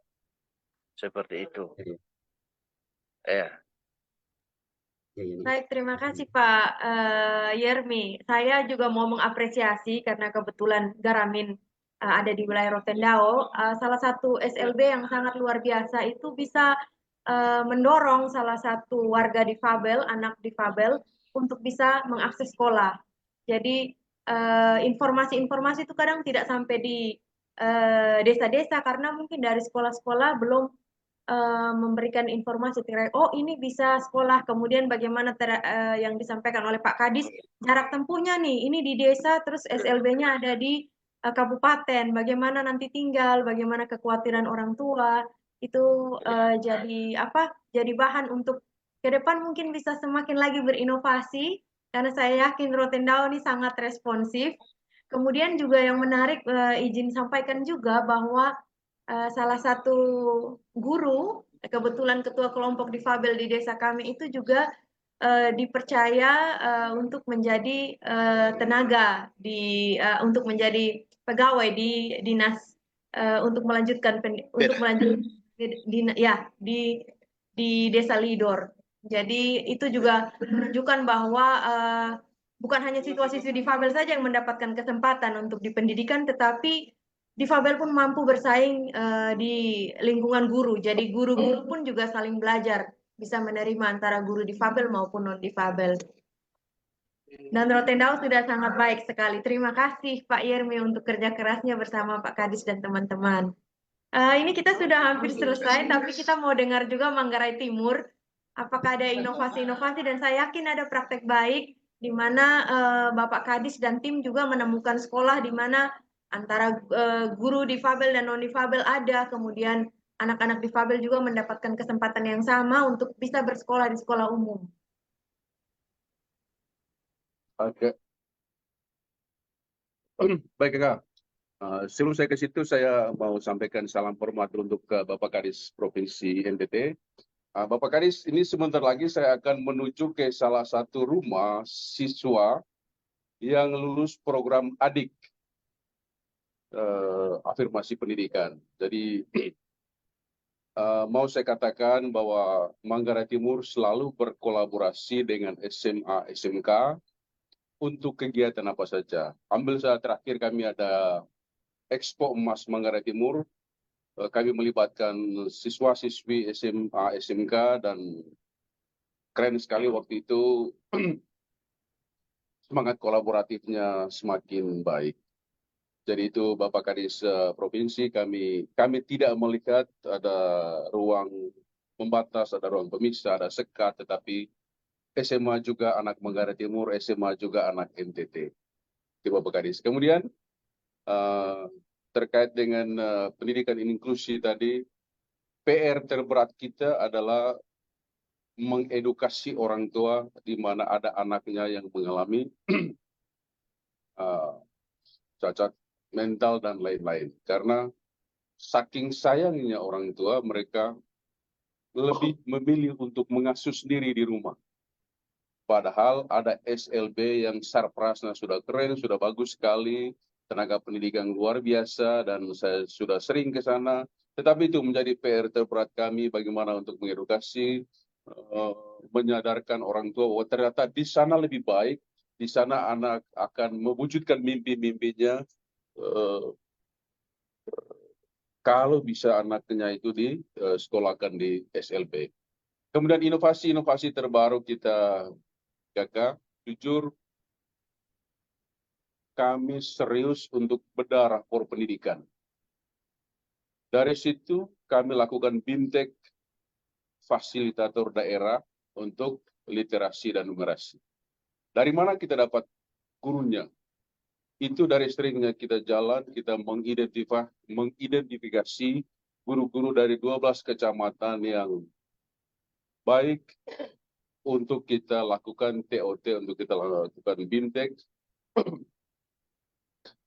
F: Seperti itu. Ya.
G: Baik, terima kasih Pak Yermi. Saya juga mau mengapresiasi karena kebetulan Garamin ada di wilayah Rotendao. Salah satu SLB yang sangat luar biasa itu bisa mendorong salah satu warga difabel, anak difabel, untuk bisa mengakses sekolah. Jadi informasi-informasi itu kadang tidak sampai di desa-desa karena mungkin dari sekolah-sekolah belum memberikan informasi terkait oh ini bisa sekolah, kemudian bagaimana yang disampaikan oleh Pak Kadis jarak tempuhnya nih ini di desa terus SLB-nya ada di kabupaten, bagaimana nanti tinggal, bagaimana kekhawatiran orang tua itu jadi bahan untuk ke depan mungkin bisa semakin lagi berinovasi karena saya yakin Rotendao ini sangat responsif. Kemudian juga yang menarik izin sampaikan juga bahwa salah satu guru, kebetulan ketua kelompok difabel di desa kami itu juga dipercaya untuk menjadi tenaga untuk menjadi pegawai di dinas untuk melanjutkan di desa Lidor. Jadi itu juga menunjukkan bahwa bukan hanya situasi difabel saja yang mendapatkan kesempatan untuk di pendidikan, tetapi difabel pun mampu bersaing di lingkungan guru. Jadi guru-guru pun juga saling belajar, bisa menerima antara guru difabel maupun non difabel. Dan Rotendao sudah sangat baik sekali. Terima kasih Pak Yermi untuk kerja kerasnya bersama Pak Kadis dan teman-teman. Ini kita sudah hampir selesai, tapi kita mau dengar juga Manggarai Timur. Apakah ada inovasi-inovasi, dan saya yakin ada praktek baik di mana Bapak Kadis dan tim juga menemukan sekolah di mana antara guru difabel dan non-difabel ada, kemudian anak-anak difabel juga mendapatkan kesempatan yang sama untuk bisa bersekolah di sekolah umum.
E: Oke. Baik, Kak. Sebelum saya ke situ, saya mau sampaikan salam hormat untuk Bapak Kadis Provinsi NTT. Bapak Kadis, ini sebentar lagi saya akan menuju ke salah satu rumah siswa yang lulus program ADIK, afirmasi pendidikan. Jadi mau saya katakan bahwa Manggarai Timur selalu berkolaborasi dengan SMA, SMK untuk kegiatan apa saja. Ambil saat terakhir kami ada Expo Emas Manggarai Timur, kami melibatkan siswa-siswi SMA, SMK, dan keren sekali waktu itu semangat kolaboratifnya semakin baik. Jadi itu Bapak Kadis Provinsi, kami tidak melihat ada ruang membatas, ada ruang pemisah, ada sekat, tetapi SMA juga anak Manggarai Timur, SMA juga anak NTT. Itu Bapak Kadis. Kemudian terkait dengan pendidikan inklusi tadi, PR terberat kita adalah mengedukasi orang tua di mana ada anaknya yang mengalami cacat mental dan lain-lain. Karena saking sayangnya orang tua, mereka lebih memilih untuk mengasuh sendiri di rumah. Padahal ada SLB yang sarprasnya sudah keren, sudah bagus sekali, tenaga pendidikan luar biasa, dan saya sudah sering ke sana. Tetapi itu menjadi PR terberat kami, bagaimana untuk mengedukasi, menyadarkan orang tua bahwa ternyata di sana lebih baik, di sana anak akan mewujudkan mimpi-mimpinya, kalau bisa anaknya itu disekolahkan di SLB. Kemudian inovasi-inovasi terbaru kita jaga, jujur kami serius untuk bedah rapor pendidikan. Dari situ kami lakukan BIMTEK, fasilitator daerah untuk literasi dan numerasi. Dari mana kita dapat gurunya? Itu dari seringnya kita jalan, kita mengidentifikasi guru-guru dari 12 kecamatan yang baik untuk kita lakukan TOT, untuk kita lakukan BIMTEK,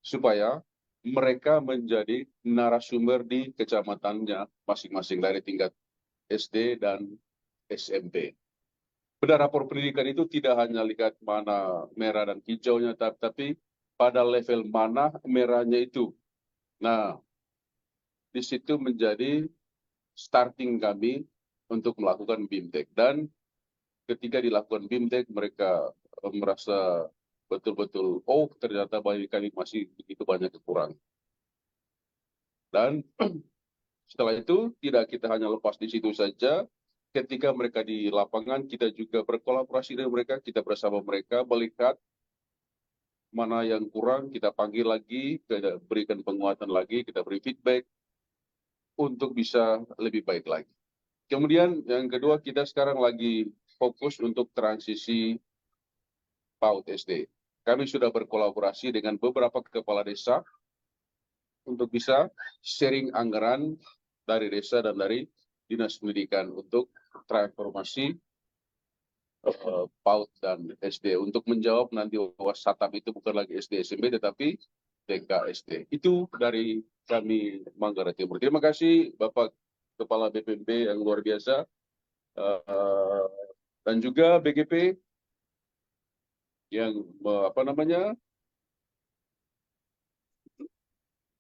E: supaya mereka menjadi narasumber di kecamatannya masing-masing dari tingkat SD dan SMP. Bedah rapor pendidikan itu tidak hanya lihat mana merah dan hijaunya, tapi pada level mana merahnya itu. Nah, di situ menjadi starting kami untuk melakukan BIMTEK. Dan ketika dilakukan BIMTEK, mereka merasa betul-betul, oh ternyata bagi kami masih begitu banyak kekurangan. Dan setelah itu tidak kita hanya lepas di situ saja, ketika mereka di lapangan kita juga berkolaborasi dengan mereka, kita bersama mereka melihat mana yang kurang, kita panggil lagi, kita berikan penguatan lagi, kita beri feedback untuk bisa lebih baik lagi. Kemudian yang kedua, kita sekarang lagi fokus untuk transisi PAUD SD. Kami sudah berkolaborasi dengan beberapa kepala desa untuk bisa sharing anggaran dari desa dan dari Dinas Pendidikan untuk transformasi PAUD dan SD. Untuk menjawab nanti WhatsApp itu bukan lagi SD SMP tetapi TK SD. Itu dari kami Manggarai Timur. Terima kasih Bapak Kepala BPMP yang luar biasa, dan juga BGP yang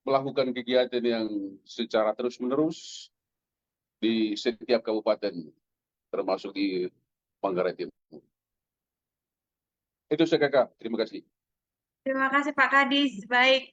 E: melakukan kegiatan yang secara terus-menerus di setiap kabupaten, termasuk di Manggarai Timur. Itu saya Kakak. Terima kasih.
G: Terima kasih Pak Kadis. Baik,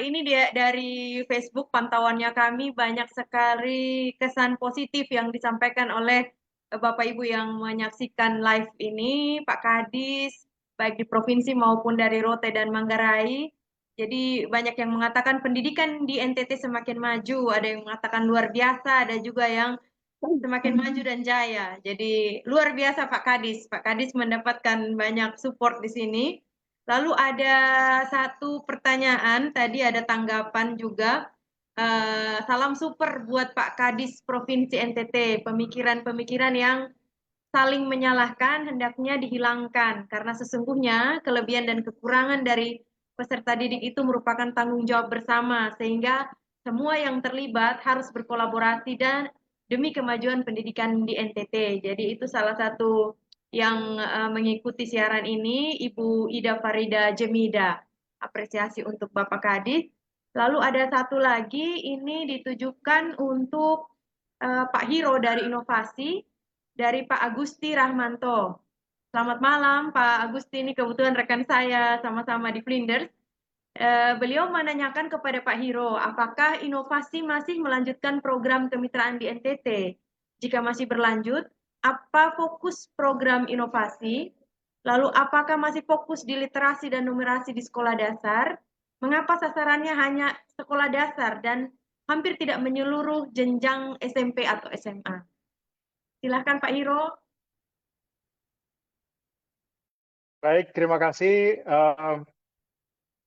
G: ini dia dari Facebook pantauannya kami banyak sekali kesan positif yang disampaikan oleh Bapak Ibu yang menyaksikan live ini, Pak Kadis, baik di provinsi maupun dari Rote dan Manggarai. Jadi banyak yang mengatakan pendidikan di NTT semakin maju, ada yang mengatakan luar biasa, ada juga yang semakin maju dan jaya. Jadi luar biasa Pak Kadis. Pak Kadis mendapatkan banyak support di sini. Lalu ada satu pertanyaan, tadi ada tanggapan juga. Salam super buat Pak Kadis Provinsi NTT. Pemikiran-pemikiran yang saling menyalahkan hendaknya dihilangkan. Karena sesungguhnya kelebihan dan kekurangan dari peserta didik itu merupakan tanggung jawab bersama. Sehingga semua yang terlibat harus berkolaborasi dan demi kemajuan pendidikan di NTT. Jadi itu salah satu yang mengikuti siaran ini, Ibu Ida Farida Jemida. Apresiasi untuk Bapak Kadis. Lalu ada satu lagi, ini ditujukan untuk Pak Hiro dari Inovasi, dari Pak Agusti Rahmanto. Selamat malam Pak Agusti, ini kebetulan rekan saya sama-sama di Flinders. Beliau menanyakan kepada Pak Hiro, apakah Inovasi masih melanjutkan program kemitraan di NTT? Jika masih berlanjut, apa fokus program inovasi? Lalu apakah masih fokus di literasi dan numerasi di sekolah dasar? Mengapa sasarannya hanya sekolah dasar dan hampir tidak menyeluruh jenjang SMP atau SMA? Silahkan Pak Hiro.
D: Baik, terima kasih.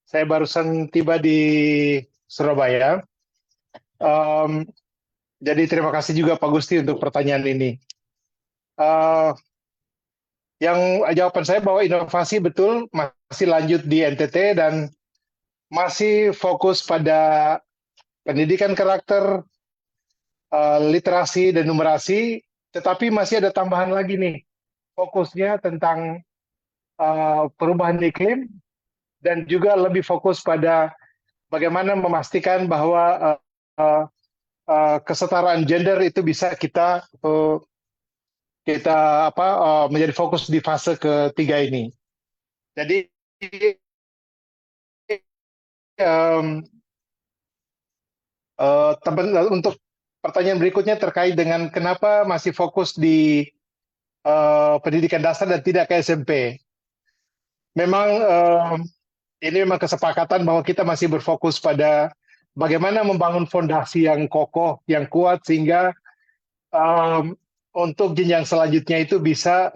D: Saya barusan tiba di Surabaya. Jadi terima kasih juga Pak Gusti untuk pertanyaan ini. Yang jawaban saya bahwa inovasi betul masih lanjut di NTT dan masih fokus pada pendidikan karakter, literasi dan numerasi, tetapi masih ada tambahan lagi nih, fokusnya tentang perubahan iklim dan juga lebih fokus pada bagaimana memastikan bahwa kesetaraan gender itu bisa kita menjadi fokus di fase ketiga ini. Jadi untuk pertanyaan berikutnya terkait dengan kenapa masih fokus di pendidikan dasar dan tidak ke SMP. Memang ini memang kesepakatan bahwa kita masih berfokus pada bagaimana membangun fondasi yang kokoh, yang kuat, sehingga untuk jenjang selanjutnya itu bisa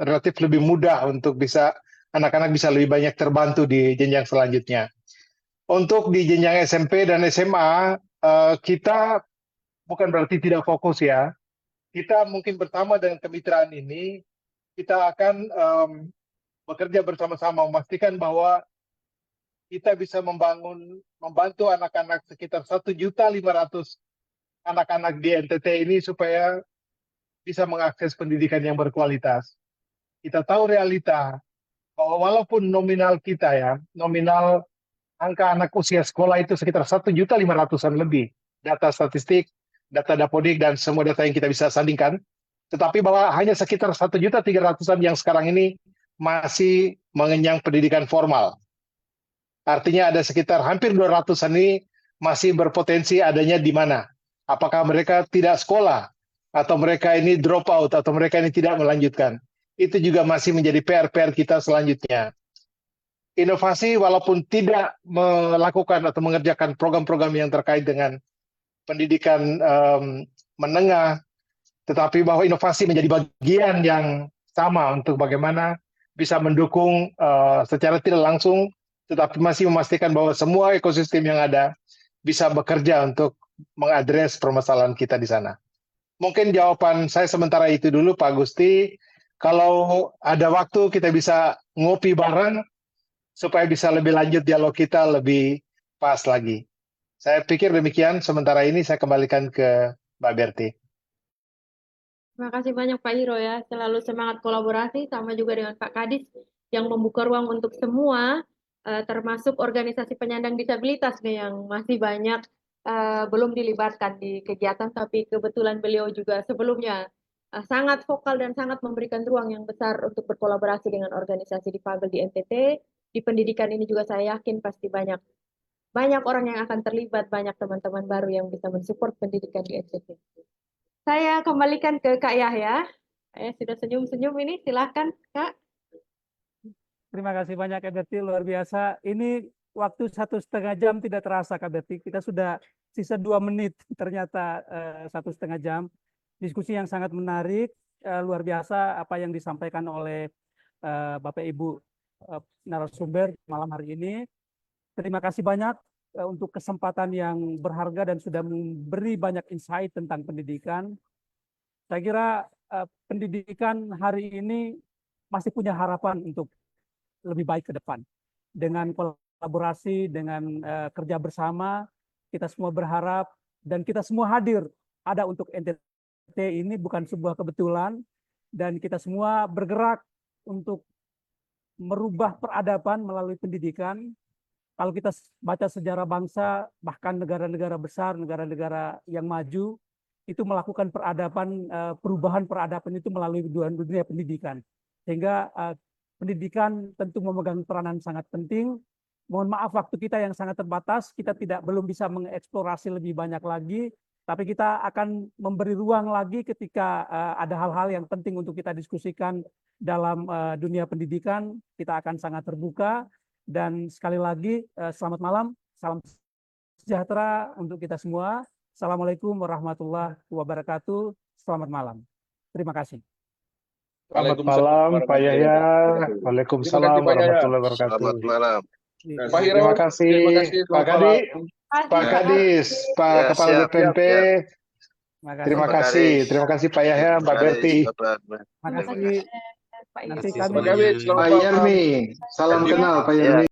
D: relatif lebih mudah untuk bisa anak-anak bisa lebih banyak terbantu di jenjang selanjutnya. Untuk di jenjang SMP dan SMA, kita bukan berarti tidak fokus ya. Kita mungkin pertama dengan kemitraan ini, kita akan bekerja bersama-sama memastikan bahwa kita bisa membantu anak-anak sekitar 1.500.000 anak-anak di NTT ini supaya bisa mengakses pendidikan yang berkualitas. Kita tahu realita bahwa walaupun nominal kita ya, nominal angka anak usia sekolah itu sekitar 1.500.000-an lebih, data statistik, data Dapodik, dan semua data yang kita bisa sandingkan, tetapi bahwa hanya sekitar 1.300.000-an yang sekarang ini masih mengenyang pendidikan formal. Artinya ada sekitar hampir 200-an ini masih berpotensi adanya di mana? Apakah mereka tidak sekolah, atau mereka ini drop out, atau mereka ini tidak melanjutkan. Itu juga masih menjadi PR-PR kita selanjutnya. Inovasi walaupun tidak melakukan atau mengerjakan program-program yang terkait dengan pendidikan menengah, tetapi bahwa inovasi menjadi bagian yang sama untuk bagaimana bisa mendukung secara tidak langsung, tetapi masih memastikan bahwa semua ekosistem yang ada bisa bekerja untuk mengadres permasalahan kita di sana. Mungkin jawaban saya sementara itu dulu, Pak Gusti. Kalau ada waktu kita bisa ngopi bareng supaya bisa lebih lanjut dialog kita lebih pas lagi. Saya pikir demikian. Sementara ini saya kembalikan ke Mbak Berti.
G: Terima kasih banyak Pak Hiro ya, selalu semangat kolaborasi sama juga dengan Pak Kadis yang membuka ruang untuk semua, termasuk organisasi penyandang disabilitas nih yang masih banyak belum dilibatkan di kegiatan, tapi kebetulan beliau juga sebelumnya sangat vokal dan sangat memberikan ruang yang besar untuk berkolaborasi dengan organisasi difabel di NTT. Di pendidikan ini juga saya yakin pasti banyak orang yang akan terlibat, banyak teman-teman baru yang bisa mensupport pendidikan di NTT. Saya kembalikan ke Kak Yahya. Sudah senyum-senyum ini, silahkan Kak.
A: Terima kasih banyak Kak Berti, luar biasa. Ini waktu 1,5 jam tidak terasa Kak Berti. Kita sudah sisa 2 menit, ternyata 1,5 jam. Diskusi yang sangat menarik, luar biasa apa yang disampaikan oleh Bapak Ibu narasumber malam hari ini. Terima kasih banyak untuk kesempatan yang berharga dan sudah memberi banyak insight tentang pendidikan. Saya kira pendidikan hari ini masih punya harapan untuk lebih baik ke depan. Dengan kolaborasi, dengan kerja bersama, kita semua berharap dan kita semua hadir ada untuk NTT ini bukan sebuah kebetulan, dan kita semua bergerak untuk merubah peradaban melalui pendidikan. Kalau kita baca sejarah bangsa, bahkan negara-negara besar, negara-negara yang maju, itu melakukan peradaban, perubahan peradaban itu melalui dunia pendidikan. Sehingga pendidikan tentu memegang peranan sangat penting. Mohon maaf waktu kita yang sangat terbatas, kita belum bisa mengeksplorasi lebih banyak lagi, tapi kita akan memberi ruang lagi ketika ada hal-hal yang penting untuk kita diskusikan dalam dunia pendidikan. Kita akan sangat terbuka. Dan sekali lagi, selamat malam, salam sejahtera untuk kita semua. Assalamualaikum warahmatullahi wabarakatuh. Selamat malam. Terima kasih.
D: Selamat malam, Pak Yahya. Waalaikumsalam warahmatullahi wabarakatuh.
F: Selamat malam.
D: Terima kasih, Pak Kadi. Pak Kadis, Pak
F: Ya,
D: Kepala
F: siap,
D: BPNP.
A: Makasih.
D: Terima
F: Pak
D: kasih.
F: Kadis.
D: Terima kasih Pak Yahya, Mbak
F: Kadis,
D: Berti.
F: Bapak.
A: Makasih.
G: Pak
A: Nanti
G: Yusuf.
A: kami
F: Pak Kabit, selamat
D: Pak
F: malam.
D: Yermi. Salam kenal Pak Yermi.